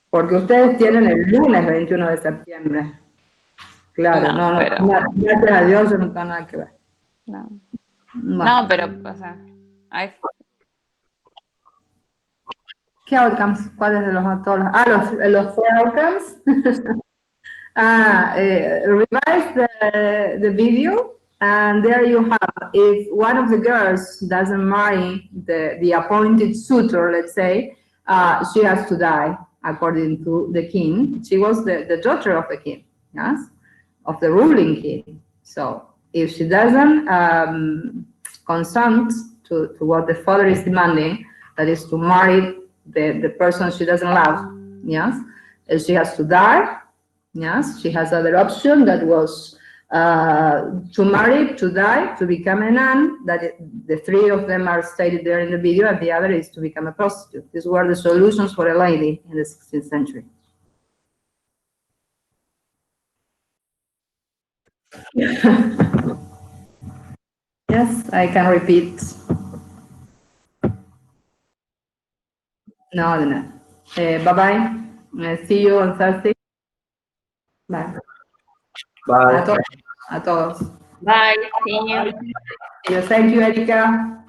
[SPEAKER 1] Porque ustedes tienen el lunes 21 de septiembre. Claro, gracias a Dios yo no tengo nada que ver.
[SPEAKER 3] No, pero, o sea, hay...
[SPEAKER 1] ¿Qué outcomes? ¿Cuáles de los todos? Los 4 outcomes. Revise the video, and there you have, if one of the girls doesn't marry the appointed suitor, let's say, she has to die, according to the king. She was the daughter of the king, yes, of the ruling king. So if she doesn't consent to what the father is demanding, that is to marry the person she doesn't love, yes, she has to die. Yes, she has other option that was to marry, to die, to become a nun. The 3 of them are stated there in the video, and the other is to become a prostitute. These were the solutions for a lady in the 16th century. Yes, I can repeat. No. Bye-bye. See you on Thursday. Bye.
[SPEAKER 10] Bye.
[SPEAKER 1] A todos.
[SPEAKER 5] Bye, see you.
[SPEAKER 1] Thank you, Erika.